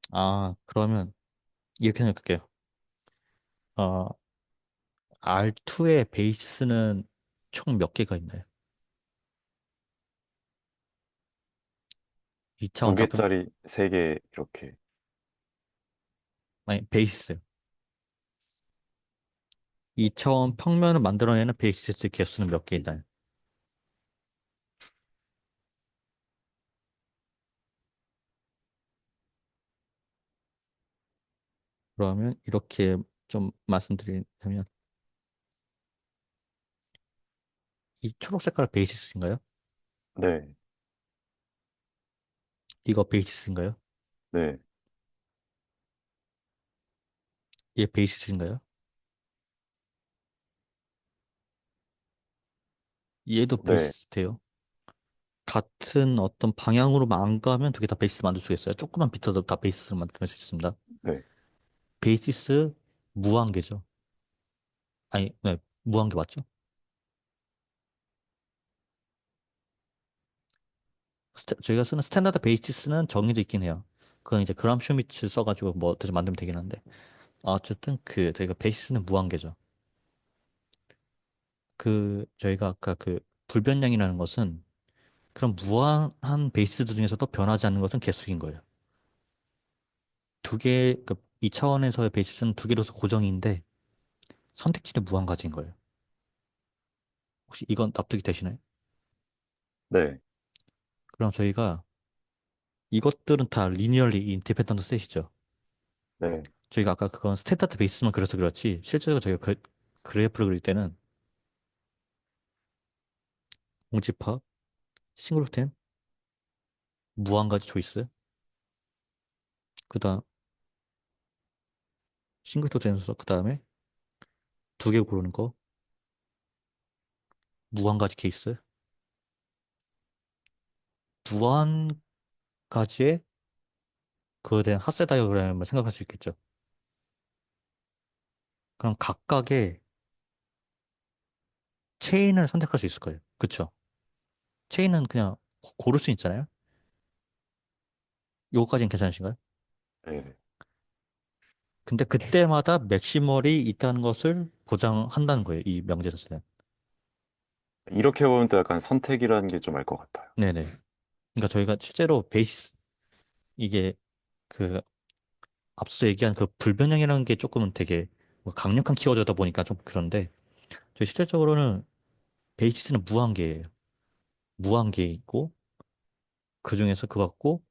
그러면 이렇게 생각할게요. 어, R2의 베이스는 총 몇 개가 있나요? 2차원 두 좌표, 개짜리 세 개 이렇게. 아니, 베이스. 2차원 평면을 만들어내는 베이스 개수는 몇 개 있나요? 그러면 이렇게 좀 말씀드리자면, 이 초록 색깔 베이시스인가요? 네, 이거 베이시스인가요? 네, 얘 베이시스인가요? 얘도 네, 베이시스 돼요. 같은 어떤 방향으로만 안 가면 두 개 다 베이시스 만들 수 있어요. 조금만 비틀어도 다 베이시스로 만들 수 있습니다. 네. 베이시스 무한계죠. 아니, 네, 무한계 맞죠? 저희가 쓰는 스탠다드 베이시스는 정해져 있긴 해요. 그건 이제 그람 슈미츠 써가지고 뭐 대충 만들면 되긴 한데. 어쨌든 그 저희가 베이시스는 무한계죠. 그 저희가 아까 그 불변량이라는 것은 그런 무한한 베이스들 중에서도 변하지 않는 것은 개수인 거예요. 두 개, 그 2차원에서의 베이스는 두 개로서 고정인데 선택지는 무한 가지인 거예요. 혹시 이건 납득이 되시나요? 네, 그럼 저희가 이것들은 다 리니얼리 인디펜던트 셋이죠. 네. 저희가 아까 그건 스탠다드 베이스만 그래서 그렇지 실제로 저희가 그래프를 그릴 때는 공집합, 싱글텐, 무한 가지 초이스, 그다음 싱글텐에서 그다음에 두 개 고르는 거, 무한 가지 케이스, 무한 가지의 그에 대한 핫세 다이어그램을 생각할 수 있겠죠. 그럼 각각의 체인을 선택할 수 있을 거예요. 그쵸? 체인은 그냥 고를 수 있잖아요. 요거까지는 괜찮으신가요? 네. 근데 그때마다 맥시멀이 있다는 것을 보장한다는 거예요. 이 명제 자체는. 이렇게 보면 또 약간 선택이라는 게 좀 알 것 같아요. 네네. 그러니까 저희가 실제로 베이스 이게 그 앞서 얘기한 그 불변형이라는 게 조금은 되게 뭐 강력한 키워드다 보니까 좀 그런데 저희 실질적으로는 베이시스는 무한계예요. 무한계 있고 그 중에서 그거 갖고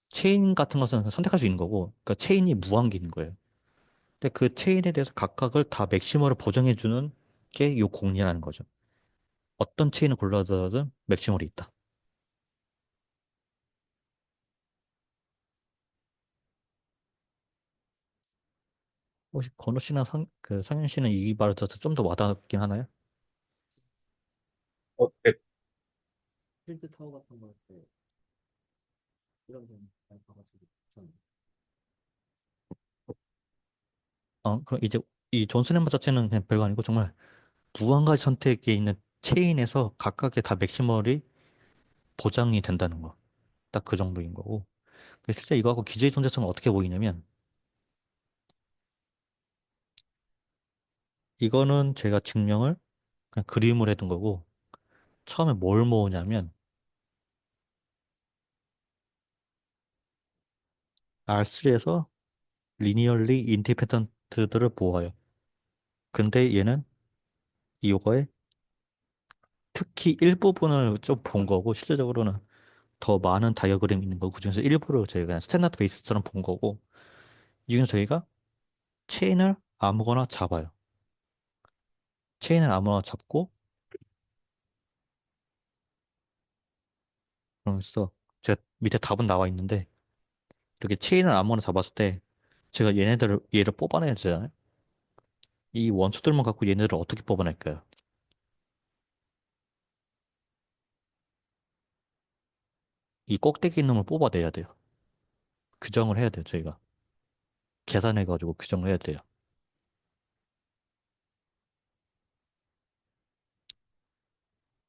체인 같은 것은 선택할 수 있는 거고 그러니까 체인이 무한계인 거예요. 근데 그 체인에 대해서 각각을 다 맥시멀을 보정해주는 게 요 공리라는 거죠. 어떤 체인을 골라서든 맥시멀이 있다. 혹시 건우 씨나 그 상현 씨는 이 말을 들어서 좀 더 와닿긴 하나요? 네. 필드 타워 같은 거 할 때 이런 데는 잘 봐가지고 괜찮아요. 그럼 이제 이 존슨 햄버 자체는 그냥 별거 아니고 정말 무한가지 선택에 있는 체인에서 각각의 다 맥시멀이 보장이 된다는 거. 딱 그 정도인 거고. 실제 이거하고 기저의 존재성은 어떻게 보이냐면 이거는 제가 증명을 그냥 그림을 해둔 거고 처음에 뭘 모으냐면 R3에서 리니얼리 인디펜던트들을 모아요. 근데 얘는 이거에 특히 일부분을 좀 본 거고 실제적으로는 더 많은 다이어그램이 있는 거고 그중에서 일부를 저희가 그냥 스탠다드 베이스처럼 본 거고 이 중에서 저희가 체인을 아무거나 잡아요. 체인을 아무거나 잡고 그러면서 제가 밑에 답은 나와 있는데 이렇게 체인을 아무거나 잡았을 때 제가 얘를 뽑아내야 되잖아요. 이 원소들만 갖고 얘네들을 어떻게 뽑아낼까요? 이 꼭대기 있는 놈을 뽑아내야 돼요. 규정을 해야 돼요, 저희가. 계산해가지고 규정을 해야 돼요.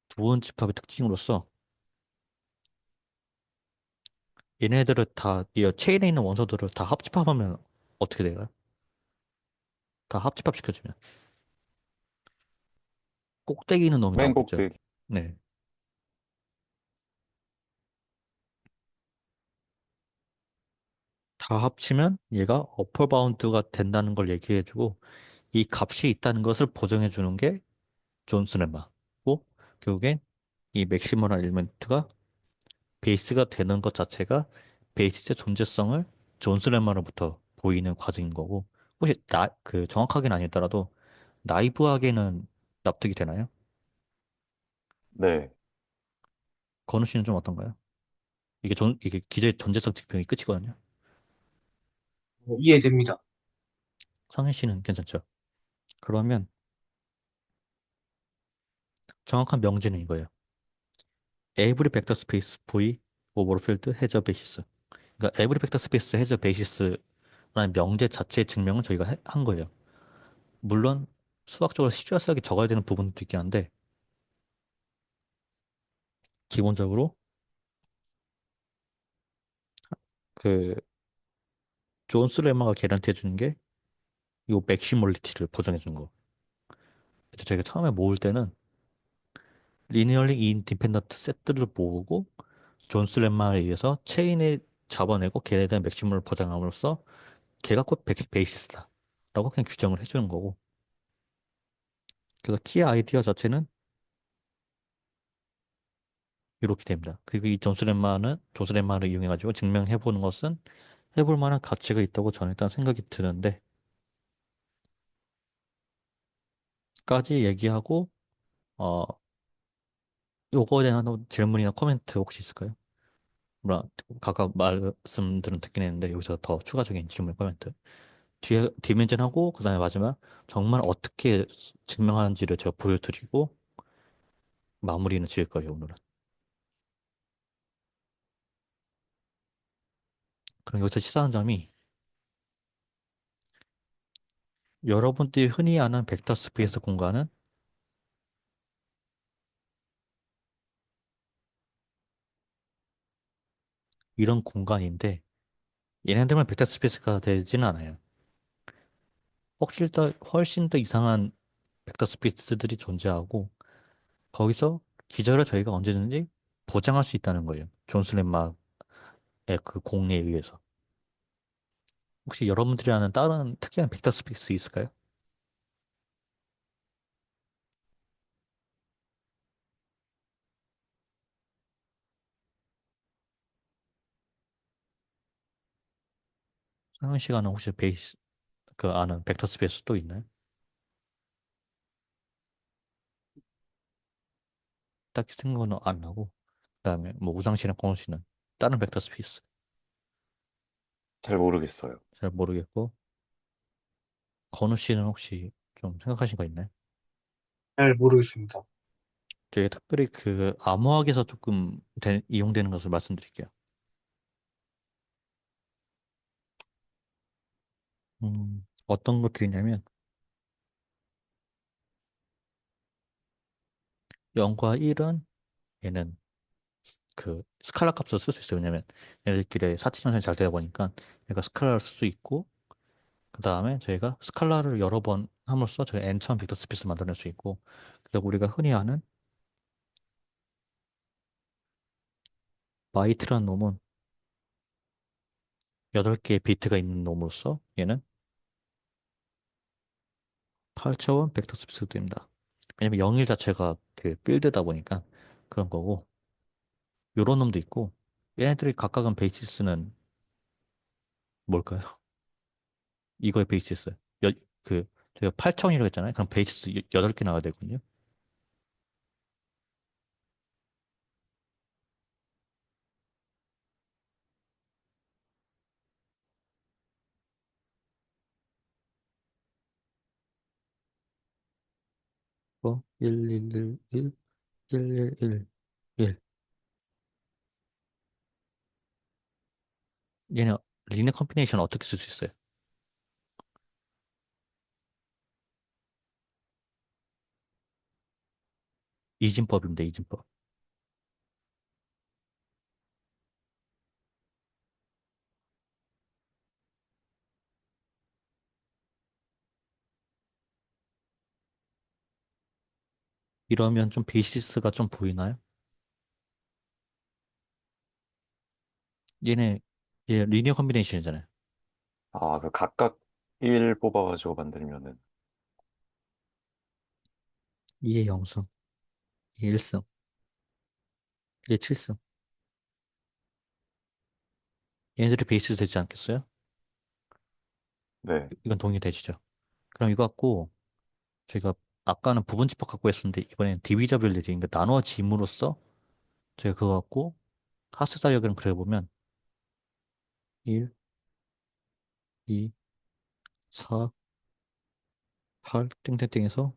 부분 집합의 특징으로서 얘네들을 다, 이 체인에 있는 원소들을 다 합집합하면 어떻게 돼요? 다 합집합 시켜주면 꼭대기는 놈이 맨 나오겠죠. 꼭대기. 네. 다 합치면 얘가 어퍼 바운드가 된다는 걸 얘기해주고 이 값이 있다는 것을 보정해주는 게 존슨 lem마고 결국엔 이 맥시멀한 엘리멘트가 베이스가 되는 것 자체가 베이시스의 존재성을 존슨 lem마로부터 보이는 과정인 거고 혹시 그 정확하게는 아니더라도 나이브하게는 납득이 되나요? 네. 건우 씨는 좀 어떤가요? 이게 기저의 존재성 증명이 끝이거든요. 이해됩니다. 성현 씨는 괜찮죠? 그러면 정확한 명제는 이거예요. Every vector space V over field has a basis. 그러니까 every vector space has a basis라는 명제 자체의 증명은 저희가 한 거예요. 물론 수학적으로 시리어스하게 적어야 되는 부분도 있긴 한데 기본적으로 그 존스 레마가 개런티 해주는 게 이 맥시멀리티를 보정해 준 거. 그래서 저희가 처음에 모을 때는 리니얼리 인디펜던트 세트를 모으고 존스 렘마에 의해서 체인에 잡아내고 걔에 대한 맥시멀을 보장함으로써 걔가 곧 베이시스다 라고 그냥 규정을 해주는 거고 그래서 키 아이디어 자체는 이렇게 됩니다. 그리고 이 존스 렘마를 이용해가지고 증명해보는 것은 해볼 만한 가치가 있다고 저는 일단 생각이 드는데 까지 얘기하고 어 요거에 대한 질문이나 코멘트 혹시 있을까요? 물론 각각 말씀들은 듣긴 했는데 여기서 더 추가적인 질문 코멘트 뒤에 디멘전하고 그다음에 마지막 정말 어떻게 증명하는지를 제가 보여드리고 마무리는 지을 거예요 오늘은. 그럼 여기서 시사하는 점이 여러분들이 흔히 아는 벡터 스페이스 공간은 이런 공간인데 얘네들만 벡터 스페이스가 되지는 않아요. 훨씬 더 이상한 벡터 스페이스들이 존재하고 거기서 기저를 저희가 언제든지 보장할 수 있다는 거예요. 존스 lem마의 그 공리에 의해서. 혹시 여러분들이 아는 다른 특이한 벡터 스페이스 있을까요? 상현 시간은 혹시 그 아는 벡터 스페이스 또 있나요? 딱히 생각은 안 나고 그다음에 뭐 우상 씨랑 권우 씨는 다른 벡터 스페이스 잘 모르겠어요. 잘 모르겠고 권우 씨는 혹시 좀 생각하신 거 있나요? 잘 모르겠습니다. 되게 특별히 그 암호학에서 조금 이용되는 것을 말씀드릴게요. 어떤 것들이냐면 0과 1은 얘는 그 스칼라 값을 쓸 수 있어요. 왜냐면 얘네들끼리 사치전선이 잘 되다 보니까 얘가 스칼라를 쓸 수 있고 그 다음에 저희가 스칼라를 여러 번 함으로써 저희 n천 벡터 스페이스를 만들어낼 수 있고 그다음 우리가 흔히 아는 바이트라는 놈은 8개의 비트가 있는 놈으로써 얘는 8차원 벡터 스페이스가 됩니다. 왜냐면 0일 자체가 그 필드다 보니까 그런 거고 요런 놈도 있고 얘네들이 각각은 베이시스는 뭘까요? 이거의 베이시스 그 저희가 8차원이라고 했잖아요. 그럼 베이시스 8개 나와야 되거든요. 어? 1, 1, 1, 1, 1, 1, 1, 1. 얘는 리니어 컴비네이션 어떻게 쓸 수 있어요? 이진법입니다. 이진법. 이러면 좀 베이시스가 좀 보이나요? 얘네 얘 리니어 컨비네이션이잖아요. 아, 그 각각 1 뽑아가지고 만들면은, 얘 0승, 얘 1승, 얘 7승. 얘네들이 베이시스 되지 않겠어요? 네, 이건 동의되시죠? 그럼 이거 갖고 저희가 아까는 부분 집합 갖고 했었는데 이번엔 디비저빌리티, 그러니까 나눠짐으로써 저희가 그거 갖고 하스 다이어그램 그려보면 1, 2, 4, 8 땡땡땡에서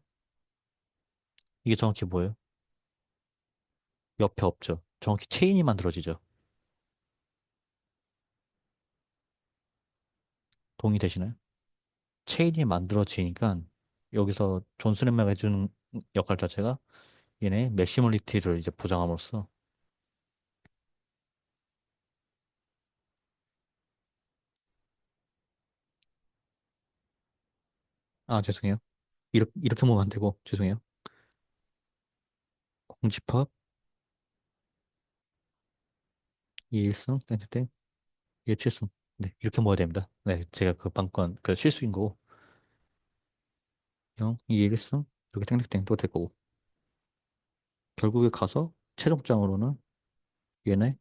이게 정확히 뭐예요? 옆에 없죠. 정확히 체인이 만들어지죠. 동의되시나요? 체인이 만들어지니까 여기서 존슨 앤마가 해주는 역할 자체가 얘네 맥시멀리티를 이제 보장함으로써 아 죄송해요. 이렇게 보면 안 되고 죄송해요. 공집합 얘 1승 땡땡땡 얘 7승. 네 이렇게 모아야 됩니다. 네 제가 그 방건 그 실수인 거고 0, 2, 1승 이렇게 땡땡땡 또 될 거고 결국에 가서 최종적으로는 얘네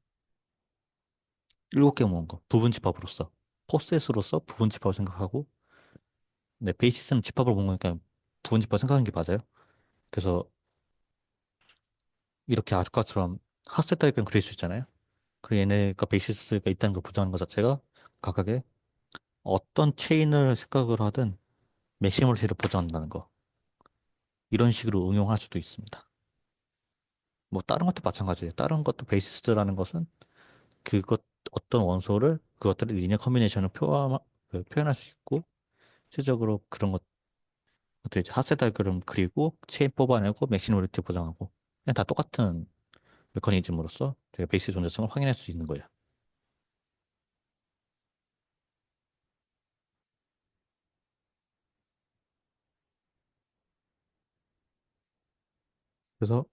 7개 모은 거 부분집합으로서 포셋으로서 부분집합을 생각하고 네 베이시스는 집합을 모은 거니까 부분집합 생각하는 게 맞아요. 그래서 이렇게 아까처럼 하스 타입은 그릴 수 있잖아요. 그리고 얘네가 베이시스가 있다는 걸 보장하는 것 자체가 각각의 어떤 체인을 생각을 하든 맥시멀리티를 보장한다는 거. 이런 식으로 응용할 수도 있습니다. 뭐 다른 것도 마찬가지예요. 다른 것도 베이시스라는 것은 그것 어떤 원소를 그것들의 리니어 커뮤니케이션을 표현할 수 있고 실질적으로 그런 것들 이제 하세 다이그램 그리고 체인 뽑아내고 맥시멀리티 보장하고 그냥 다 똑같은 메커니즘으로서 저희가 베이스 존재성을 확인할 수 있는 거예요. 그래서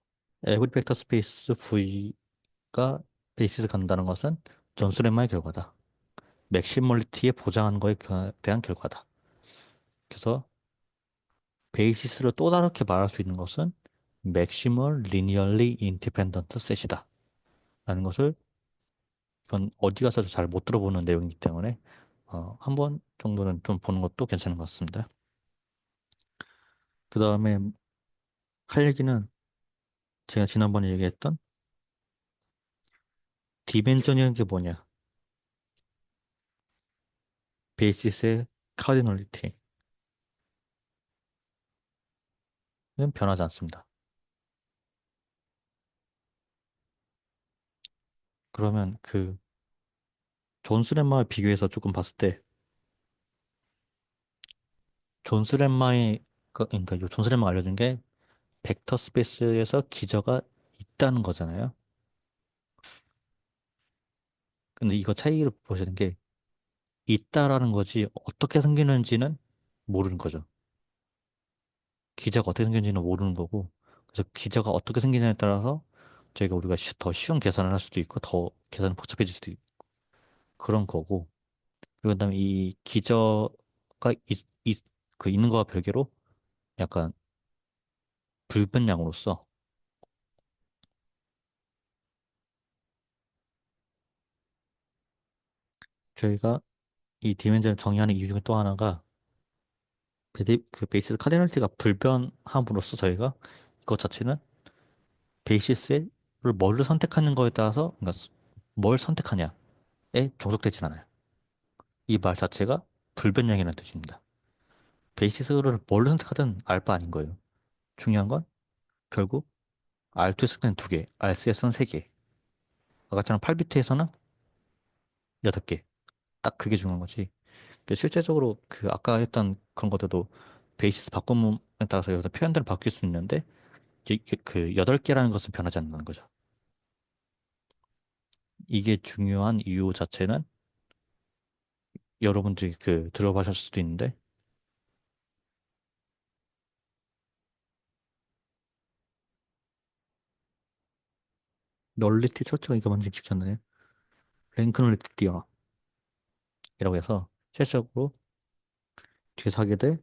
에브리 벡터 스페이스 V가 베이시스 간다는 것은 존스레마의 결과다. 맥시멀리티에 보장하는 거에 대한 결과다. 그래서 베이시스를 또 다르게 말할 수 있는 것은 맥시멀 리니얼리 인디펜던트 셋이다. 라는 것을 이건 어디 가서도 잘 못 들어보는 내용이기 때문에 한 번 정도는 좀 보는 것도 괜찮은 것 같습니다. 그 다음에 할 얘기는 제가 지난번에 얘기했던 디멘전이라는 게 뭐냐. 베이시스의 카디널리티는 변하지 않습니다. 그러면 그 존스렛마와 비교해서 조금 봤을 때 존스렛마의 그러니까 이 존스렛마가 알려준 게 벡터 스페이스에서 기저가 있다는 거잖아요. 근데 이거 차이를 보시는 게 있다라는 거지 어떻게 생기는지는 모르는 거죠. 기저가 어떻게 생기는지는 모르는 거고 그래서 기저가 어떻게 생기냐에 따라서 저희가 우리가 더 쉬운 계산을 할 수도 있고 더 계산이 복잡해질 수도 있고 그런 거고 그리고 그다음에 이 기저가 있는 거와 별개로 약간 불변량으로서 저희가 이 디멘전을 정의하는 이유 중에 또 하나가 그 베이시스 카디널티가 불변함으로써 저희가 이것 자체는 베이시스를 뭐를 선택하는 거에 따라서 그러니까 뭘 선택하냐에 종속되진 않아요. 이 말 자체가 불변량이라는 뜻입니다. 베이시스를 뭘 선택하든 알바 아닌 거예요. 중요한 건 결국 R2에서는 2개, RC에서는 3개. 아까처럼 8비트에서는 8개. 딱 그게 중요한 거지. 실제적으로 그 아까 했던 그런 것들도 베이시스 바꿈에 따라서 여기서 표현들은 바뀔 수 있는데 그 8개라는 것은 변하지 않는 거죠. 이게 중요한 이유 자체는 여러분들이 그 들어보셨을 수도 있는데 널리티 철저가 이거 먼저 지켰네. 랭크 널리티 띄어라고 해서 실질적으로 뒤에서 하게 돼.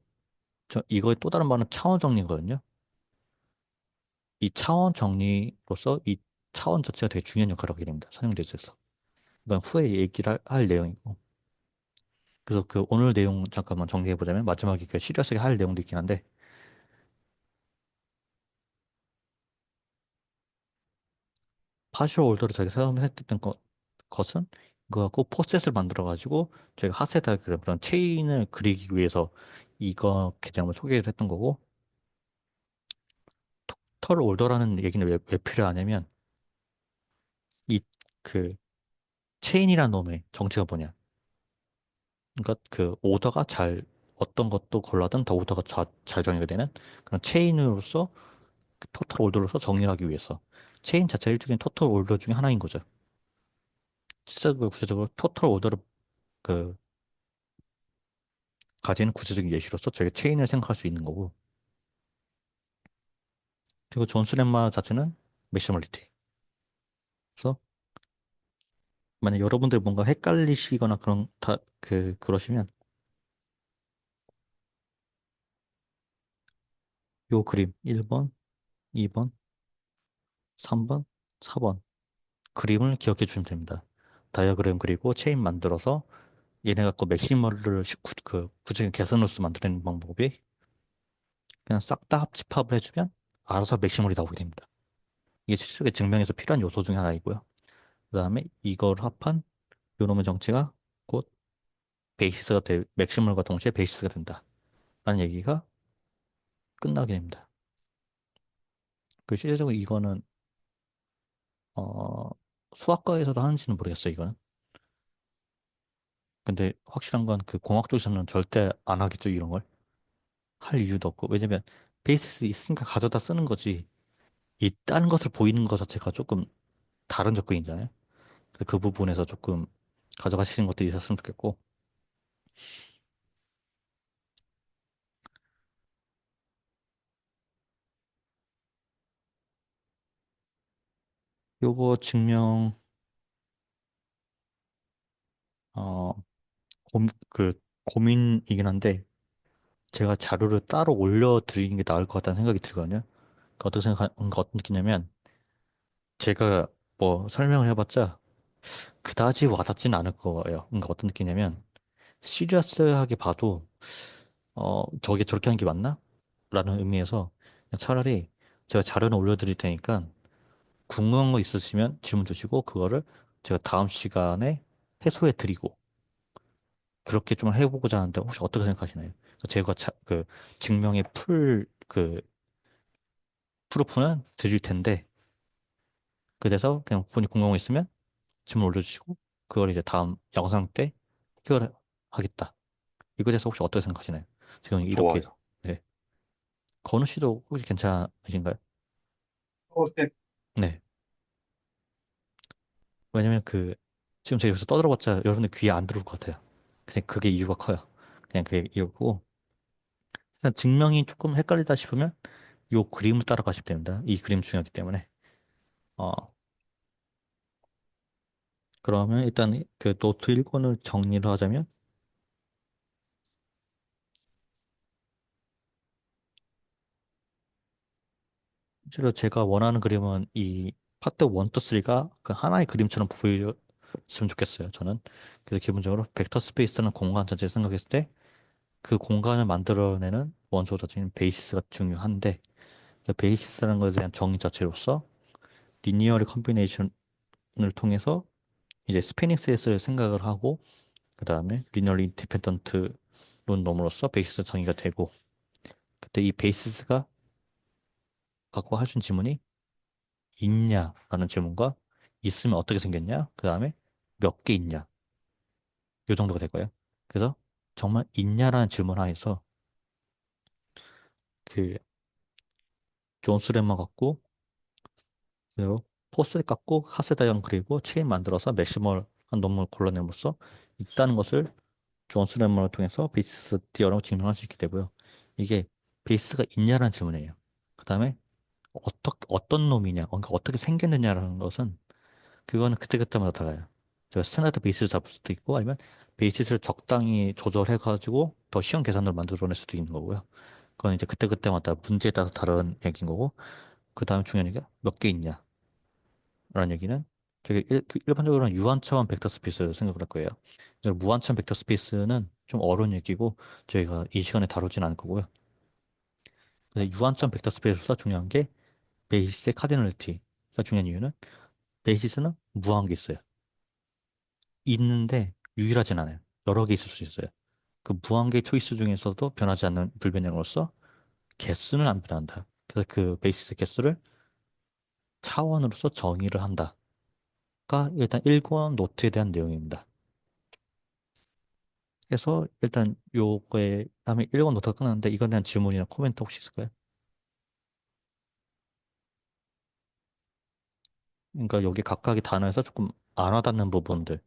이거의 또 다른 말은 차원 정리거든요. 이 차원 정리로서 이 차원 자체가 되게 중요한 역할을 하게 됩니다. 선형대수에서. 이건 후에 얘기를 할 내용이고. 그래서 그 오늘 내용 잠깐만 정리해 보자면 마지막에 그 시리어스하게 할 내용도 있긴 한데 파쇼 올더를 저희가 처음 했던 것은 이거 갖고 포셋을 만들어 가지고 저희가 핫에다 그런 체인을 그리기 위해서 이거 개념을 소개를 했던 거고 털 올더라는 얘기는 왜 필요하냐면 이 그 체인이라는 놈의 정체가 뭐냐. 그러니까 그 오더가 잘 어떤 것도 골라든 다 오더가 잘 정의가 되는 그런 체인으로서 그 토탈 올더로서 정리를 하기 위해서 체인 자체가 일종의 토탈 올더 중에 하나인 거죠. 실제적으로 구체적으로 토탈 오더를 그 가지는 구체적인 예시로서 저희가 체인을 생각할 수 있는 거고 그리고 존스 렘마 자체는 맥시멀리티. 그래서 만약 여러분들 뭔가 헷갈리시거나 그런 그러시면 요 그림 1번, 2번, 3번, 4번 그림을 기억해 주시면 됩니다. 다이어그램 그리고 체인 만들어서 얘네 갖고 맥시멀을 구체적인 개선로서 만들어내는 방법이 그냥 싹 다 합집합을 해주면 알아서 맥시멀이 나오게 됩니다. 이게 실습의 증명에서 필요한 요소 중에 하나이고요. 그 다음에 이걸 합한 요놈의 정체가 곧 맥시멀과 동시에 베이시스가 된다. 라는 얘기가 끝나게 됩니다. 그 실제적으로 이거는 어, 수학과에서도 하는지는 모르겠어요, 이거는. 근데 확실한 건 그 공학 쪽에서는 절대 안 하겠죠, 이런 걸. 할 이유도 없고. 왜냐면 베이시스 있으니까 가져다 쓰는 거지. 있다는 것을 보이는 것 자체가 조금 다른 접근이잖아요. 그래서 그 부분에서 조금 가져가시는 것들이 있었으면 좋겠고. 요거 증명, 어, 고민이긴 한데, 제가 자료를 따로 올려드리는 게 나을 것 같다는 생각이 들거든요. 어떤 느끼냐면, 제가 뭐 설명을 해봤자, 그다지 와닿지는 않을 거예요. 그러니까 어떤 느끼냐면, 시리어스하게 봐도, 저게 저렇게 하는 게 맞나? 라는 의미에서, 그냥 차라리 제가 자료를 올려드릴 테니까, 궁금한 거 있으시면 질문 주시고, 그거를 제가 다음 시간에 해소해 드리고, 그렇게 좀 해보고자 하는데, 혹시 어떻게 생각하시나요? 제가 증명의 프루프는 드릴 텐데, 그래서 그냥 본인 궁금한 거 있으면 질문 올려주시고, 그걸 이제 다음 영상 때 해결하겠다. 이거에 대해서 혹시 어떻게 생각하시나요? 지금 이렇게, 좋아요. 네. 건우 씨도 혹시 괜찮으신가요? 네. 네. 왜냐면 지금 제가 여기서 떠들어봤자 여러분들 귀에 안 들어올 것 같아요. 그냥 그게 이유가 커요. 그냥 그게 이유고, 일단 증명이 조금 헷갈리다 싶으면 요 그림을 따라가시면 됩니다. 이 그림 중요하기 때문에. 어, 그러면 일단 그 노트 1권을 정리를 하자면, 실제로 제가 원하는 그림은 이 파트 1, 2, 3가 그 하나의 그림처럼 보였으면 좋겠어요. 저는. 그래서 기본적으로 벡터 스페이스라는 공간 자체를 생각했을 때 그 공간을 만들어내는 원소 자체는 베이시스가 중요한데 그 베이시스라는 것에 대한 정의 자체로서 리니어리 컨비네이션을 통해서 이제 스패닝 셋을 생각을 하고 그 다음에 리니어리 인디펜던트 놈으로써 베이시스 정의가 되고 그때 이 베이시스가 갖고 하신 질문이 있냐라는 질문과 있으면 어떻게 생겼냐? 그 다음에 몇 개 있냐? 요 정도가 될 거예요. 그래서 정말 있냐라는 질문 하에서 그 존스 lem마 갖고 그리고 포스를 갖고 하세다형 그리고 체인 만들어서 맥시멀 한 놈을 골라냄으로써 있다는 것을 존스 lem마를 통해서 베이스 디어라고 증명할 수 있게 되고요. 이게 베이스가 있냐라는 질문이에요. 그 다음에 어떤 놈이냐, 그러니까 어떻게 생겼느냐라는 것은 그거는 그때그때마다 달라요. 제가 스탠다드 베이스를 잡을 수도 있고 아니면 베이시스를 적당히 조절해가지고 더 쉬운 계산을 만들어낼 수도 있는 거고요. 그건 이제 그때그때마다 문제에 따라서 다른 얘기인 거고 그 다음에 중요한 얘기가 몇 개 있냐라는 얘기는 되게 그 일반적으로는 유한차원 벡터 스페이스 생각을 할 거예요. 그래서 무한차원 벡터 스페이스는 좀 어려운 얘기고 저희가 이 시간에 다루진 않을 거고요. 그래서 유한차원 벡터 스페이스보다 중요한 게 베이시스의 카디널리티가 중요한 이유는 베이시스는 무한 게 있어요. 있는데 유일하진 않아요. 여러 개 있을 수 있어요. 그 무한개 초이스 중에서도 변하지 않는 불변형으로서 개수는 안 변한다. 그래서 그 베이시스 개수를 차원으로서 정의를 한다가 일단 1권 노트에 대한 내용입니다. 그래서 일단 요거에 다음에 1권 노트가 끝났는데 이거에 대한 질문이나 코멘트 혹시 있을까요? 그러니까 여기 각각의 단어에서 조금 안 와닿는 부분들,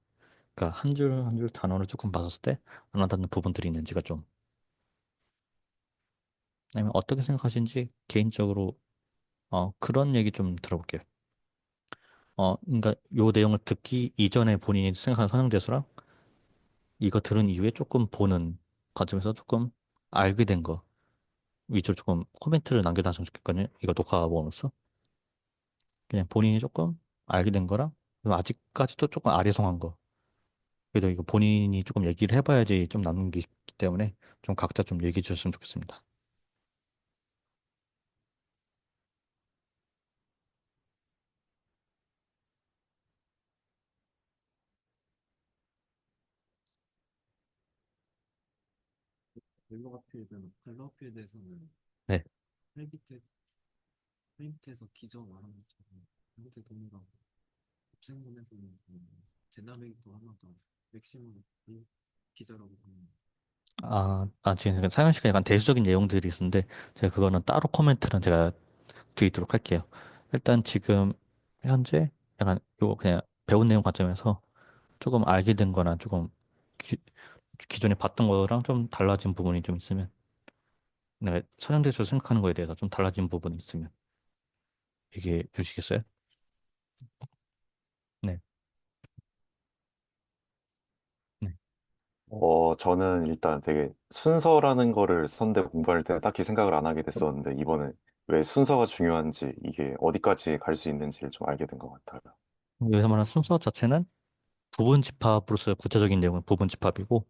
그러니까 한 줄 한 줄 단어를 조금 봤을 때 안 와닿는 부분들이 있는지가 좀, 아니면 어떻게 생각하시는지 개인적으로 그런 얘기 좀 들어볼게요. 그러니까 요 내용을 듣기 이전에 본인이 생각하는 선형대수랑 이거 들은 이후에 조금 보는 관점에서 조금 알게 된 거 위주로 조금 코멘트를 남겨놨으면 좋겠거든요. 이거 녹화본으로서. 그냥 본인이 조금 알게 된 거랑 그리고 아직까지도 조금 아리송한 거. 그래도 이거 본인이 조금 얘기를 해봐야지 좀 남는 게 있기 때문에 좀 각자 좀 얘기해 주셨으면 좋겠습니다. 벨로필드에서는 네. 헬비트 헬비트에서 기저 말하는 것처럼 헬비트 동일하고 옵센본에서는 제너레이터 하나 더 맥시멈 기저라고 부르는 지금 사연 씨가 약간 대수적인 내용들이 있는데 제가 그거는 따로 코멘트는 제가 드리도록 할게요. 일단 지금 현재 약간 요거 그냥 배운 내용 관점에서 조금 알게 된 거나 조금 기, 기존에 봤던 거랑 좀 달라진 부분이 좀 있으면 내가 선형대에서 생각하는 거에 대해서 좀 달라진 부분이 있으면 얘기해 주시겠어요? 네. 네. 저는 일단 되게 순서라는 거를 선대 공부할 때 딱히 생각을 안 하게 됐었는데, 이번에 왜 순서가 중요한지, 이게 어디까지 갈 수 있는지를 좀 알게 된 것 같아요. 여기서 말하는 순서 자체는 부분 집합으로서 구체적인 내용은 부분 집합이고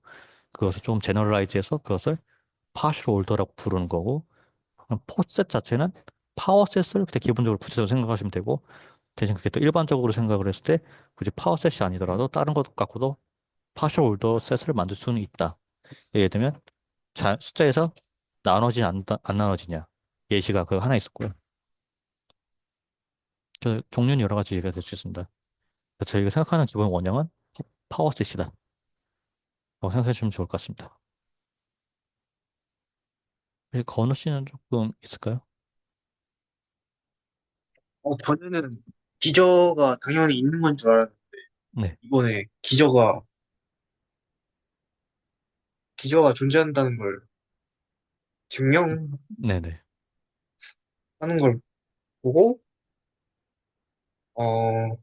그것을 좀 제너럴라이즈해서 그것을 파셜 올더라고 부르는 거고 포셋 자체는 파워셋을 그때 기본적으로 구체적으로 생각하시면 되고 대신 그게 또 일반적으로 생각을 했을 때 굳이 파워셋이 아니더라도 다른 것 갖고도 파셜 올더 셋을 만들 수는 있다. 예를 들면 숫자에서 나눠지냐 안 나눠지냐 예시가 그 하나 있었고요. 그 종류는 여러 가지 얘기가 될 수 있습니다. 저희가 생각하는 기본 원형은 파워셋이다. 라고 생각해 주시면 좋을 것 같습니다. 혹시 건우 씨는 조금 있을까요? 전에는 기저가 당연히 있는 건 줄 알았는데, 네, 이번에 기저가 존재한다는 걸 증명하는 네네. 걸 보고, 어,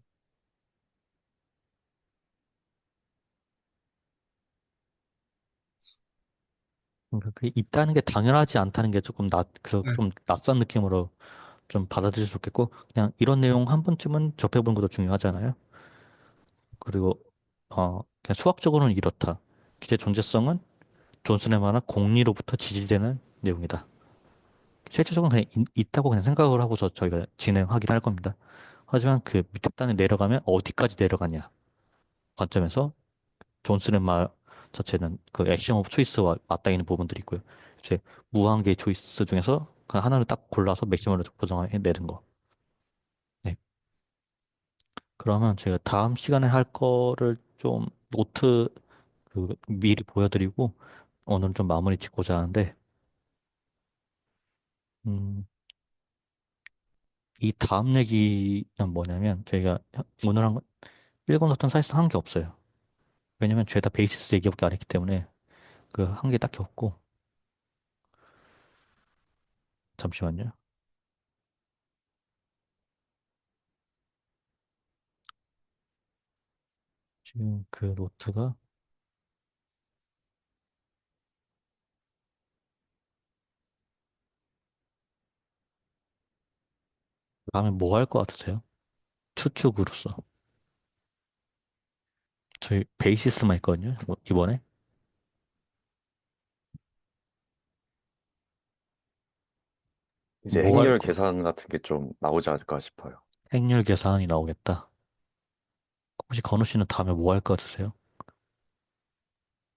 그러니까 그게 있다는 게 당연하지 않다는 게 조금 네. 좀 낯선 느낌으로 좀 받아들일 수 있겠고, 그냥 이런 내용 한 번쯤은 접해보는 것도 중요하잖아요. 그리고, 그냥 수학적으로는 이렇다. 기의 존재성은 존슨의 말한 공리로부터 지지되는 내용이다. 실질적으로 그냥 있다고 그냥 생각을 하고서 저희가 진행하긴 할 겁니다. 하지만 그 밑에 단에 내려가면 어디까지 내려가냐 관점에서 존슨의 말 자체는 그 액션 오브 초이스와 맞닿아 있는 부분들이 있고요. 이제 무한 개의 초이스 중에서 그 하나를 딱 골라서 맥시멀로 보정해내는 거. 네. 그러면 제가 다음 시간에 할 거를 좀 노트 미리 보여드리고 오늘은 좀 마무리 짓고자 하는데 음, 이 다음 얘기는 뭐냐면 저희가 오늘 읽어놓던 사실상 한 게 없어요. 왜냐면 죄다 베이시스 얘기밖에 안 했기 때문에 그 한 게 딱히 없고 잠시만요. 그 노트가 다음에 뭐 할 것 같으세요? 추측으로서. 저희 베이시스만 있거든요. 이번에. 이제 뭐 할 행렬 거? 계산 같은 게 좀 나오지 않을까 싶어요. 행렬 계산이 나오겠다. 혹시 건우 씨는 다음에 뭐 할 것 같으세요?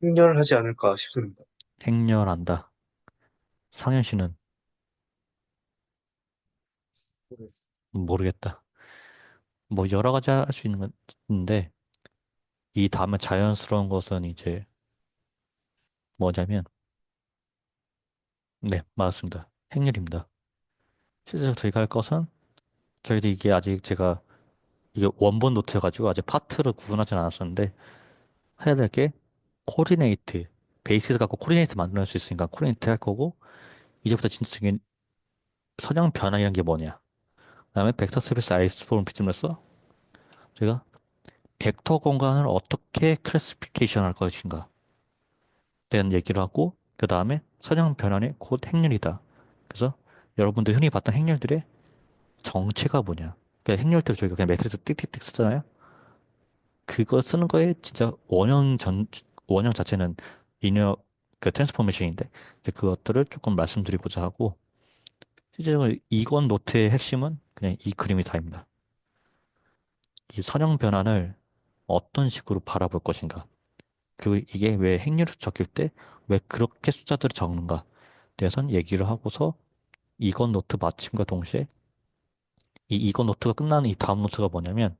행렬하지 않을까 싶습니다. 행렬한다. 상현 씨는 모르겠어요. 모르겠다. 뭐 여러 가지 할 수 있는 건데 이 다음에 자연스러운 것은 이제 뭐냐면 네, 맞습니다. 행렬입니다. 실제로 저희가 할 것은 저희도 이게 아직 제가 이게 원본 노트여가지고 아직 파트를 구분하진 않았었는데 해야 될 게 코디네이트 베이시스 갖고 코디네이트 만들 수 있으니까 코디네이트 할 거고 이제부터 진짜적인 선형 변화이란 게 뭐냐 그다음에 벡터 스페이스 아이스폼 비즘으로써 저희가 벡터 공간을 어떻게 클래시피케이션 할 것인가 대한 얘기를 하고 그 다음에 선형 변환이 곧 행렬이다. 그래서 여러분들 흔히 봤던 행렬들의 정체가 뭐냐. 그러니까 행렬들을 저희가 그냥 매트리스 띡띡띡 쓰잖아요. 그거 쓰는 거에 진짜 원형 자체는 리니어 그 트랜스포메이션인데 그것들을 조금 말씀드리고자 하고 실제로 이건 노트의 핵심은 그냥 이 그림이 다입니다. 이 선형 변환을 어떤 식으로 바라볼 것인가. 그리고 이게 왜 행렬을 적일 때 왜 그렇게 숫자들을 적는가 대해서는 얘기를 하고서 이건 노트 마침과 동시에 이 이건 노트가 끝나는 이 다음 노트가 뭐냐면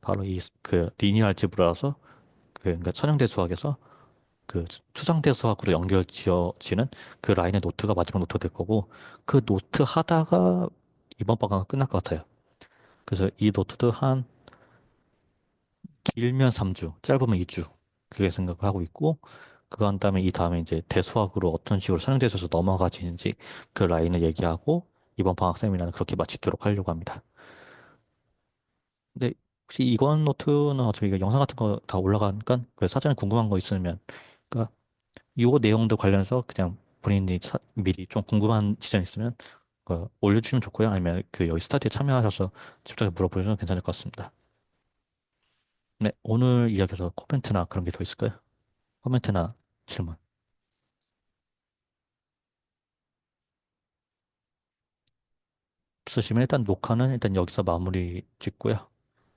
바로 이 그 리니어 알제브라라서 그러니까 선형대수학에서 그 추상대수학으로 연결 지어지는 그 라인의 노트가 마지막 노트가 될 거고 그 노트 하다가 이번 방학은 끝날 것 같아요. 그래서 이 노트도 한 길면 3주, 짧으면 2주 그렇게 생각을 하고 있고 그거 한 다음에 이 다음에 이제 대수학으로 어떤 식으로 선형대수에서 넘어가지는지 그 라인을 얘기하고 이번 방학 세미나는 그렇게 마치도록 하려고 합니다. 근데 혹시 이건 노트는 어차피 이거 영상 같은 거 다 올라가니까 그 사전에 궁금한 거 있으면 그러니까 요 내용들 관련해서 그냥 본인이 미리 좀 궁금한 지점 있으면 올려주시면 좋고요. 아니면 그 여기 스타디에 참여하셔서 직접 물어보셔도 괜찮을 것 같습니다. 네, 오늘 이야기에서 코멘트나 그런 게 더 있을까요? 코멘트나 질문. 없으시면 일단 녹화는 일단 여기서 마무리 짓고요.